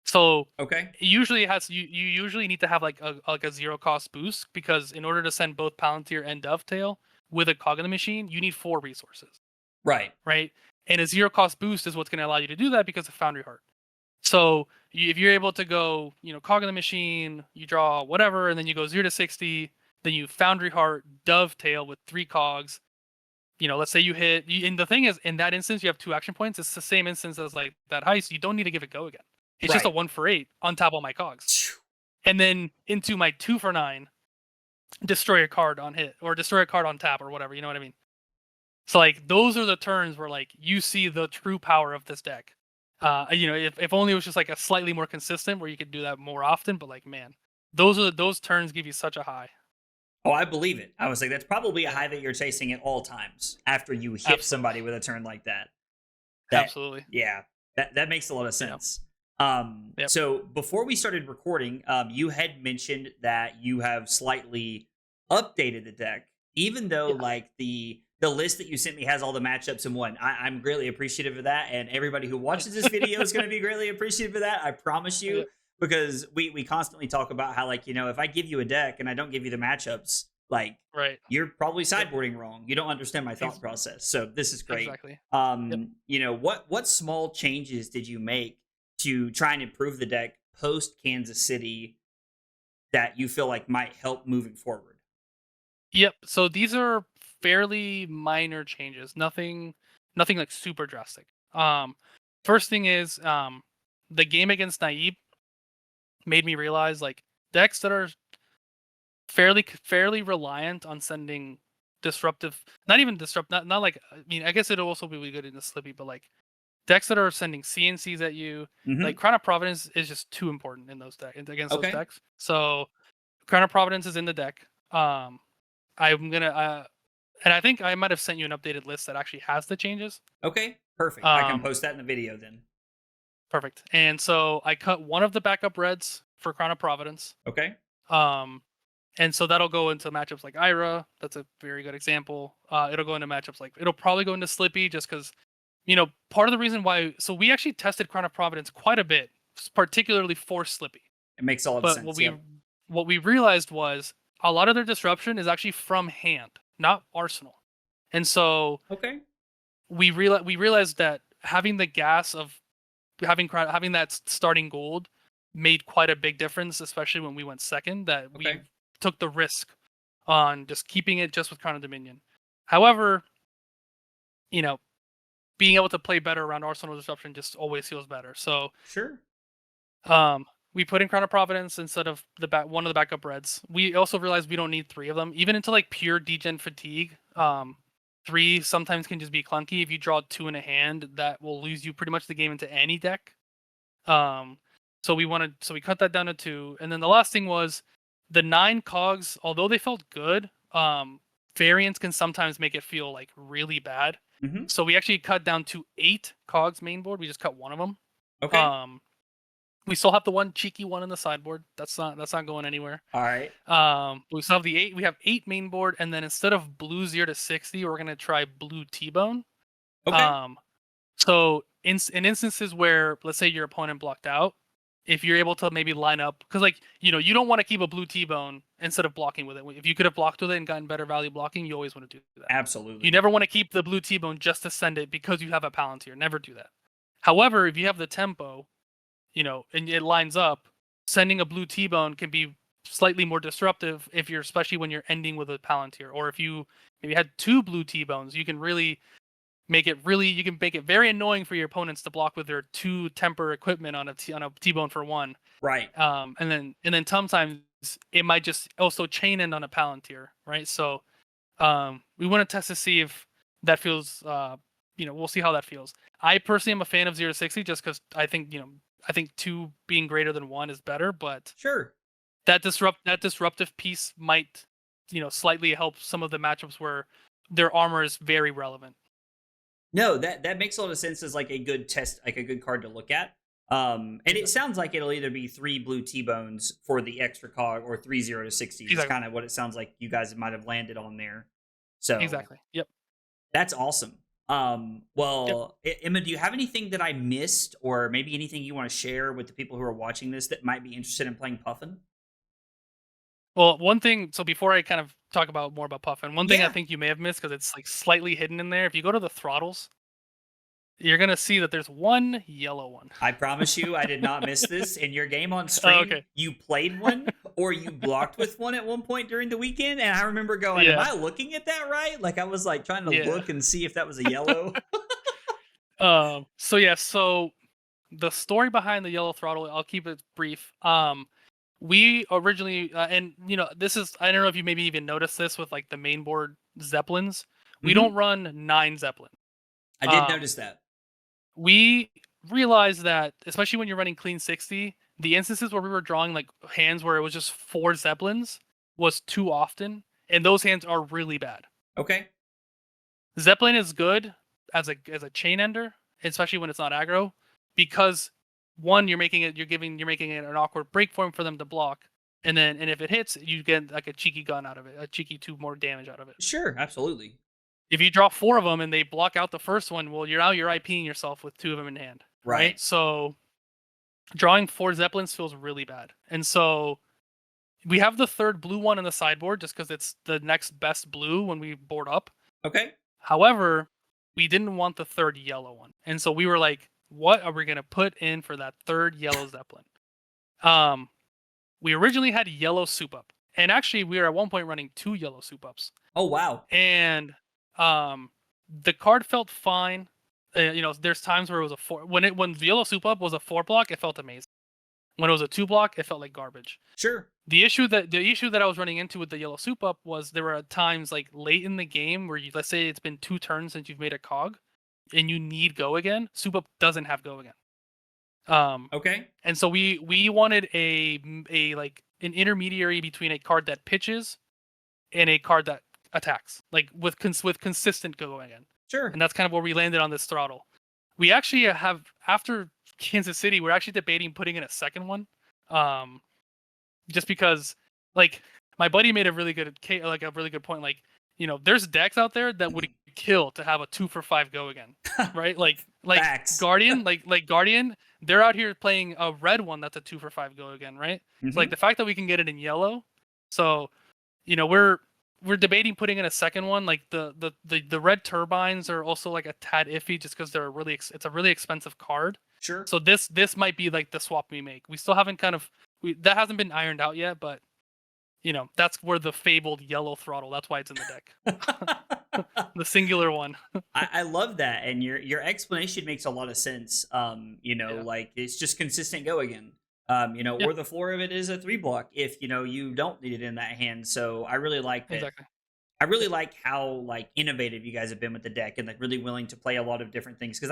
So Okay. usually it has you usually need to have like a 0 cost boost, because in order to send both Palantir and Dovetail with a cog in the machine, you need 4 resources, Right. right? And a 0 cost boost is what's going to allow you to do that because of Foundry Heart. So if you're able to go, cog in the machine, you draw whatever, and then you go 0 to 60, then you Foundry Heart, Dovetail with 3 cogs. Let's say you hit, and the thing is, in that instance, you have 2 action points. It's the same instance as like that heist. You don't need to give it go again. It's just a 1 for 8 on top of my cogs. And then into my 2 for 9, destroy a card on hit, or destroy a card on tap, or whatever. You know what I mean? So like those are the turns where like you see the true power of this deck. If only it was just like a slightly more consistent where you could do that more often. But like, man, those turns give you such a high. Oh, I believe it. I was like, that's probably a high that you're chasing at all times after you hit somebody with a turn like that. Absolutely. Yeah, that makes a lot of sense. Yep. So before we started recording, you had mentioned that you have slightly updated the deck, even though like the list that you sent me has all the matchups in one. I'm greatly appreciative of that, and everybody who watches this video is going to be greatly appreciative of that. I promise you. Because we constantly talk about how, like, if I give you a deck and I don't give you the matchups, like, you're probably sideboarding wrong. You don't understand my thought process. So this is great. Exactly. What small changes did you make to try and improve the deck post Kansas City that you feel like might help moving forward? Yep. So these are fairly minor changes. Nothing like super drastic. First thing is the game against Naib made me realize like decks that are fairly reliant on sending disruptive, not like, I mean, I guess it'll also be really good in the Slippy, but like decks that are sending CNCs at you, like Crown of Providence is just too important in those decks against those decks. So Crown of Providence is in the deck. I'm gonna and I think I might have sent you an updated list that actually has the changes. Okay, perfect. I can post that in the video then. Perfect. And so I cut one of the backup reds for Crown of Providence. Okay. And so that'll go into matchups like Ira. That's a very good example. It'll go into matchups like, it'll probably go into Slippy, just because, part of the reason why. So we actually tested Crown of Providence quite a bit, particularly for Slippy. It makes all the sense. What we realized was a lot of their disruption is actually from hand, not Arsenal. And so we realized that having the gas of having that starting gold made quite a big difference, especially when we went second, that we took the risk on just keeping it just with Crown of Dominion. However, being able to play better around Arsenal disruption just always feels better. So we put in Crown of Providence instead of one of the backup reds. We also realized we don't need 3 of them, even into like pure degen fatigue. 3 sometimes can just be clunky. If you draw 2 in a hand, that will lose you pretty much the game into any deck. So we cut that down to 2. And then the last thing was the 9 cogs, although they felt good, variants can sometimes make it feel like really bad. So we actually cut down to 8 cogs main board. We just cut one of them. We still have the one cheeky one in the sideboard. That's not going anywhere. All right. We still have the 8. We have 8 main board, and then instead of blue 0 to 60, we're gonna try blue T-bone. So in instances where, let's say, your opponent blocked out, if you're able to maybe line up, because like you don't want to keep a blue T-bone instead of blocking with it. If you could have blocked with it and gotten better value blocking, you always want to do that. Absolutely. You never want to keep the blue T-bone just to send it because you have a Palanteer. Never do that. However, if you have the tempo, and it lines up, sending a blue T-bone can be slightly more disruptive especially when you're ending with a Palanteer, or if you maybe had 2 blue T-bones, you can make it very annoying for your opponents to block with their 2 temper equipment on a T-bone for 1. Right. And then sometimes it might just also chain end on a Palanteer, right? So we want to test to see if that feels, we'll see how that feels. I personally am a fan of 0 to 60 just because I think 2 being greater than 1 is better, but that disruptive piece might, slightly help some of the matchups where their armor is very relevant. No, that makes a lot of sense as like a good test, like a good card to look at. And it sounds like it'll either be 3 blue T-bones for the extra cog or 3 0 to 60. It's kind of what it sounds like you guys might have landed on there. So exactly. Yep. That's awesome. Yep. Well, Emma, do you have anything that I missed, or maybe anything you want to share with the people who are watching this that might be interested in playing Puffin? Well, one thing. So before I kind of talk about more about Puffin, one thing I Yeah. think you may have missed because it's like slightly hidden in there. If you go to the throttles, you're gonna see that there's one yellow one. I promise you, I did not miss this. In your game on Oh, stream, okay. you played one or you blocked with one at one point during the weekend. And I remember going, am Yeah. I looking at that right? Like I was like trying to Yeah. look and see if that was a yellow. So yeah. So the story behind the yellow throttle, I'll keep it brief. We originally, and this is, I don't know if you maybe even noticed this with like the main board Zeppelins. We don't Hmm. run 9 Zeppelin. I did Um, notice that. we realized that, especially when you're running clean 60, the instances where we were drawing like hands where it was just 4 Zeppelins was too often, and those hands are really bad. Okay. Zeppelin is good as a chain ender, especially when it's not aggro, because one, you're making it an awkward break form for them to block, and if it hits, you get like a cheeky gun out of it, a cheeky 2 more damage out of it. Sure. Absolutely. If you draw 4 of them and they block out the first one, well, you're IPing yourself with 2 of them in hand, right? Right. So drawing 4 Zeppelins feels really bad, and so we have the third blue one in the sideboard just because it's the next best blue when we board up. Okay. However, we didn't want the third yellow one. And so we were like, what are we going to put in for that third yellow Zeppelin? Um, we originally had yellow soup up. And actually, we were at one point running 2 yellow soup ups. Oh, wow. And the card felt fine. There's times where it was a 4. When the yellow soup up was a 4 block, it felt amazing. When it was a 2 block, it felt like garbage. Sure. The issue that I was running into with the yellow soup up was there were times like late in the game where let's say it's been 2 turns since you've made a cog, and you need go again. Soup up doesn't have go again. Okay. And so we wanted a like an intermediary between a card that pitches and a card that attacks, like with consistent go again. Sure. And that's kind of where we landed on this throttle. We actually have, after Kansas City, we're actually debating putting in a second one. Just because, like, my buddy made a really good point. Like, there's decks out there that would kill to have a 2 for 5 go again, right? Like Facts. Guardian, like Guardian, they're out here playing a red one that's a 2 for 5 go again, right? So like Mhm. the fact that we can get it in yellow, so we're debating putting in a second one. Like the red turbines are also like a tad iffy just because it's a really expensive card. Sure. So this might be like the swap we make. We still haven't that hasn't been ironed out yet, but that's where the fabled yellow throttle. That's why it's in the deck. The singular one. I love that, and your explanation makes a lot of sense. Yeah. Like it's just consistent go again. Yeah. Or the floor of it is a 3 block if you don't need it in that hand. So I really like that. Exactly. I really like how like innovative you guys have been with the deck and like really willing to play a lot of different things. Because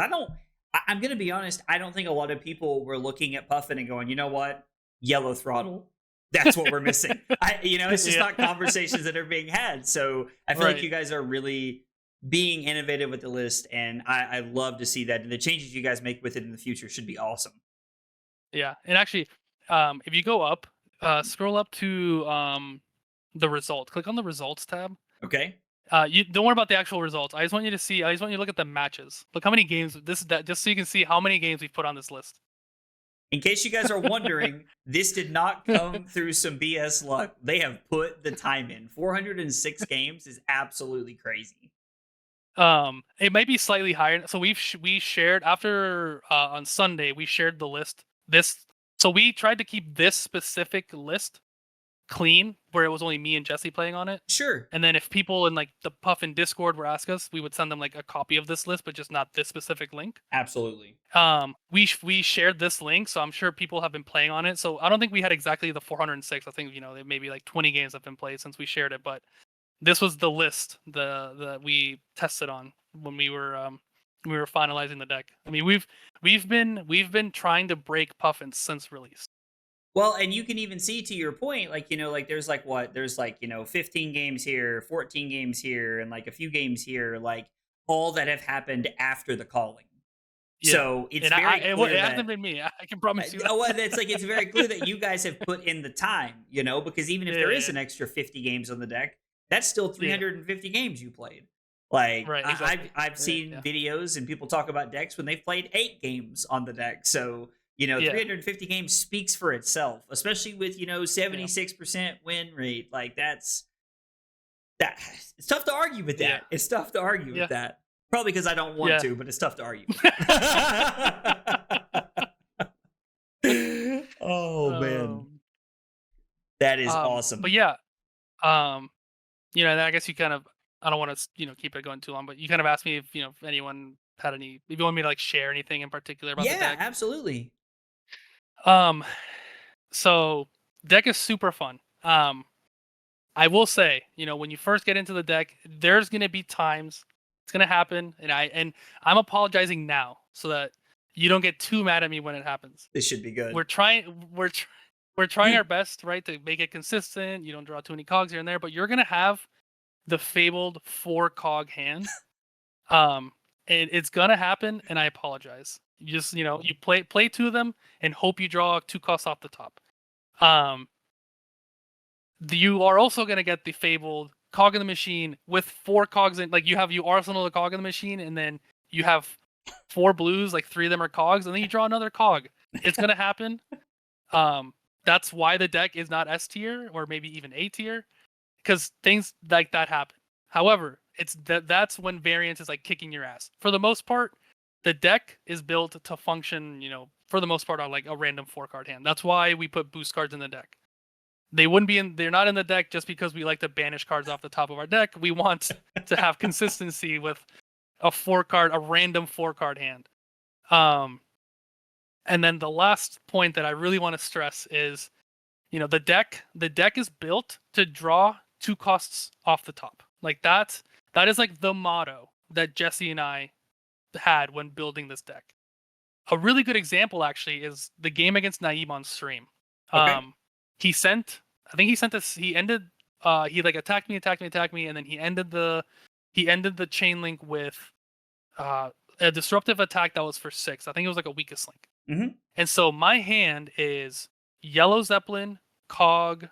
I'm gonna be honest, I don't think a lot of people were looking at Puffin and going, you know what, yellow throttle. That's what we're missing. It's just Yeah. not conversations that are being had. So I feel like Right. you guys are really being innovative with the list, and I love to see that. And the changes you guys make with it in the future should be awesome. Yeah. And actually, if you go up, scroll up to the results. Click on the results tab. Okay. You don't worry about the actual results. I just want you to look at the matches. Look how many games just so you can see how many games we've put on this list. In case you guys are wondering, this did not come through some BS luck. They have put the time in. 406 games is absolutely crazy. It might be slightly higher. So we shared after on Sunday we shared the list. So we tried to keep this specific list clean, where it was only me and Jesse playing on it. Sure. And then if people in like the Puffin Discord were ask us, we would send them like a copy of this list, but just not this specific link. Absolutely. We shared this link, so I'm sure people have been playing on it. So I don't think we had exactly the 406. I think maybe like 20 games have been played since we shared it, but this was the list that we tested on when we were finalizing the deck. I mean, we've been trying to break Puffins since release. Well, and you can even see to your point, like, like there's like what? There's like, 15 games here, 14 games here, and like a few games here, like all that have happened after the calling. Yeah. So it's And very clear it that hasn't been me. I can promise you that. well, it's like it's very clear that you guys have put in the time, because even if there is Yeah. an extra 50 games on the deck, that's still Yeah. 350 games you played. Like Right, exactly. I've seen Yeah. videos and people talk about decks when they've played 8 games on the deck. So Yeah. 350 games speaks for itself, especially with Yeah. 76% win rate. Like that. It's tough to argue with Yeah. that. It's tough to argue with Yeah. that. Probably because I don't want Yeah. to, but it's tough to argue with. Oh man, um, that is but awesome. yeah, um, and I guess you kind of, I don't want to, keep it going too long, but you kind of asked me if anyone had any, if you want me to like share anything in particular about the Yeah, deck. absolutely. Um, so deck is super fun. I will say, when you first get into the deck, there's gonna be times it's gonna happen, and I'm apologizing now so that you don't get too mad at me when it happens. This should be good. We're trying, we're trying our best, right, to make it consistent. You don't draw too many cogs here and there, but you're gonna have the fabled 4 cog hand. Um, and it's gonna happen, and I apologize. You just, you play 2 of them and hope you draw 2 costs off the top. Um, you are also going to get the fabled cog in the machine with 4 cogs in. Like, you arsenal the cog in the machine, and then you have 4 blues, like 3 of them are cogs, and then you draw another cog. It's going to happen. That's why the deck is not S tier or maybe even A tier, because things like that happen. However, that's when variance is like kicking your ass. For the most part, the deck is built to function, for the most part, on like a random 4-card hand. That's why we put boost cards in the deck. They're not in the deck just because we like to banish cards off the top of our deck. We want to have consistency with a random 4-card hand. And then the last point that I really want to stress is, the deck is built to draw 2 costs off the top. Like that is like the motto that Jesse and I had when building this deck. A really good example actually is the game against Naeem on stream. Okay. He ended he like attacked me, and then he ended the chain link with a disruptive attack that was for 6. I think it was like a weakest link. Mm-hmm. And so my hand is yellow Zeppelin, cog,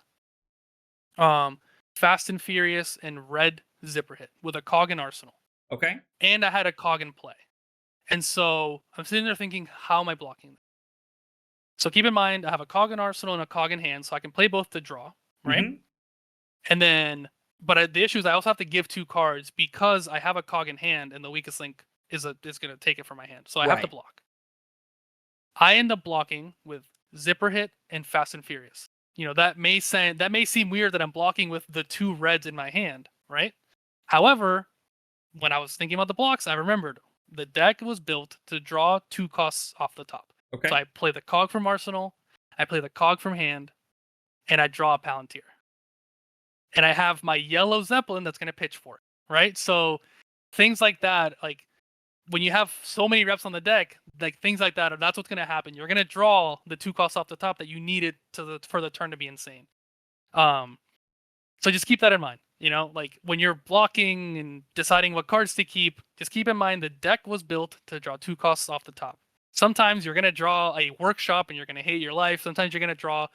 Fast and Furious, and red Zipper Hit with a cog in arsenal. Okay. And I had a cog in play. And so I'm sitting there thinking, how am I blocking this? So keep in mind, I have a cog in arsenal and a cog in hand, so I can play both to draw, right? Mm-hmm. And then, but the issue is I also have to give 2 cards because I have a cog in hand, and the weakest link is going to take it from my hand. So I have to block. I end up blocking with Zipper Hit and Fast and Furious. That may seem weird that I'm blocking with the 2 reds in my hand, right? However, when I was thinking about the blocks, I remembered the deck was built to draw 2 costs off the top. Okay. So I play the cog from arsenal, I play the cog from hand, and I draw a Palanteer. And I have my yellow Zeppelin that's going to pitch for it, right? So things like that, like when you have so many reps on the deck, like things like that, that's what's going to happen. You're going to draw the 2 costs off the top that you needed for the turn to be insane. So just keep that in mind. Like when you're blocking and deciding what cards to keep, just keep in mind the deck was built to draw 2 costs off the top. Sometimes you're going to draw a Workshop and you're going to hate your life. Sometimes you're going to draw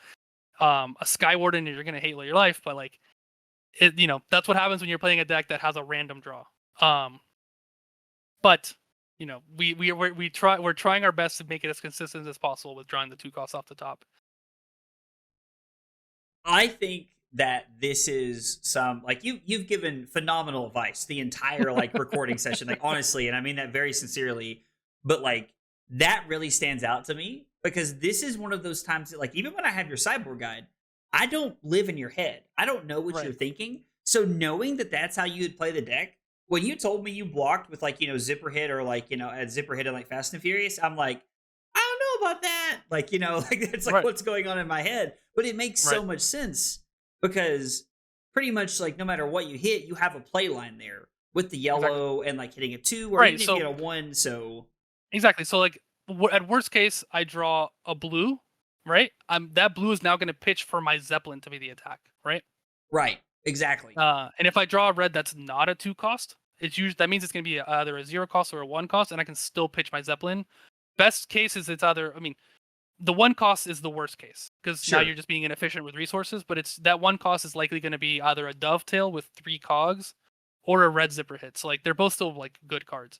a Skywarden and you're going to hate your life. But like, that's what happens when you're playing a deck that has a random draw. But we're trying our best to make it as consistent as possible with drawing the 2 costs off the top. I think that this is some like you've given phenomenal advice the entire like recording session, like honestly, and I mean that very sincerely, but like that really stands out to me because this is one of those times that like even when I have your sideboard guide, I don't live in your head. I don't know what you're thinking. So knowing that that's how you would play the deck, when you told me you blocked with like, Zipper Hit or like, at Zipper Hit and like Fast and Furious, I'm like, I don't know about that. Like, like it's like what's going on in my head. But it makes so much sense because pretty much like no matter what you hit, you have a play line there with the yellow and like hitting a 2 or even if you hit a 1. So exactly. So like at worst case, I draw a blue, right? That blue is now going to pitch for my Zeppelin to be the attack, right? Right. Exactly. And if I draw a red that's not a 2 cost, that means it's going to be either a 0 cost or a 1 cost, and I can still pitch my Zeppelin. Best case is it's either, the 1 cost is the worst case because now you're just being inefficient with resources, but it's that 1 cost is likely going to be either a Dovetail with 3 cogs or a red zipper hit. So like they're both still like good cards.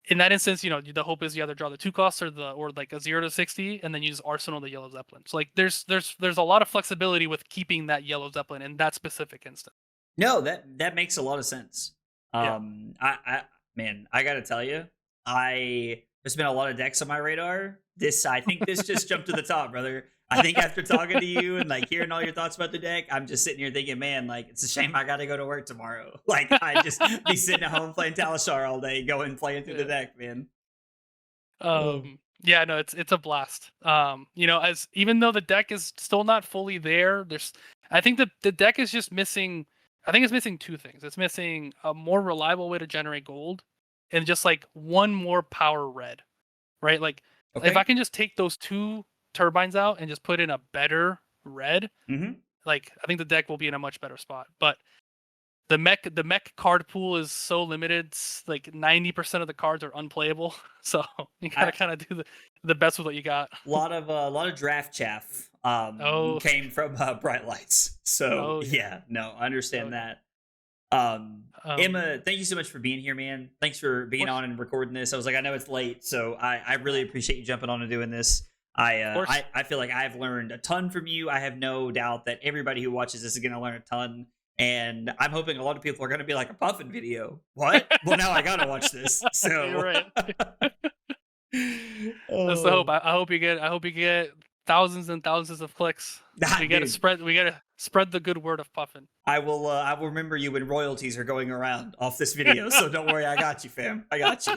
In that instance, the hope is you either draw the 2 costs or like a 0 to 60, and then you just arsenal the yellow zeppelin. So like there's a lot of flexibility with keeping that yellow zeppelin in that specific instance. No, that makes a lot of sense. Yeah. I gotta tell you, there's been a lot of decks on my radar. I think this just jumped to the top, brother. I think after talking to you and like hearing all your thoughts about the deck, I'm just sitting here thinking, man, like it's a shame I got to go to work tomorrow. Like I just be sitting at home playing Talishar all day, playing through the deck, man. Yeah, no, it's a blast. As even though the deck is still not fully there, I think the deck is just missing. I think it's missing 2 things. It's missing a more reliable way to generate gold, and just like one more power red, right? Like if I can just take those 2 turbines out and just put in a better red, like I think the deck will be in a much better spot. But the mech card pool is so limited. Like 90% of the cards are unplayable, so you gotta kind of do the best with what you got. A lot of draft chaff came from Bright Lights. So I understand that. Emma, thank you so much for being here, man. Thanks for being on and recording this. I was like, I know it's late, so I really appreciate you jumping on and doing this. I feel like I've learned a ton from you. I have no doubt that everybody who watches this is going to learn a ton. And I'm hoping a lot of people are going to be like, a Puffin video. What? Well, now I got to watch this. So you're right. That's the hope. I hope you get thousands and thousands of clicks. We got to spread the good word of Puffin. I will remember you when royalties are going around off this video. So don't worry. I got you, fam. I got you.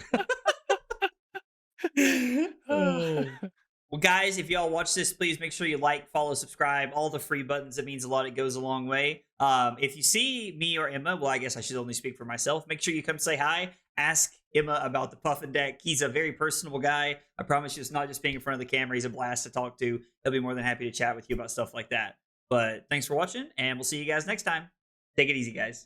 Well, guys, if y'all watch this, please make sure you like, follow, subscribe, all the free buttons. It means a lot. It goes a long way. If you see me or Emma, well, I guess I should only speak for myself. Make sure you come say hi. Ask Emma about the Puffin deck. He's a very personable guy. I promise you, it's not just being in front of the camera. He's a blast to talk to. He'll be more than happy to chat with you about stuff like that. But thanks for watching, and we'll see you guys next time. Take it easy, guys.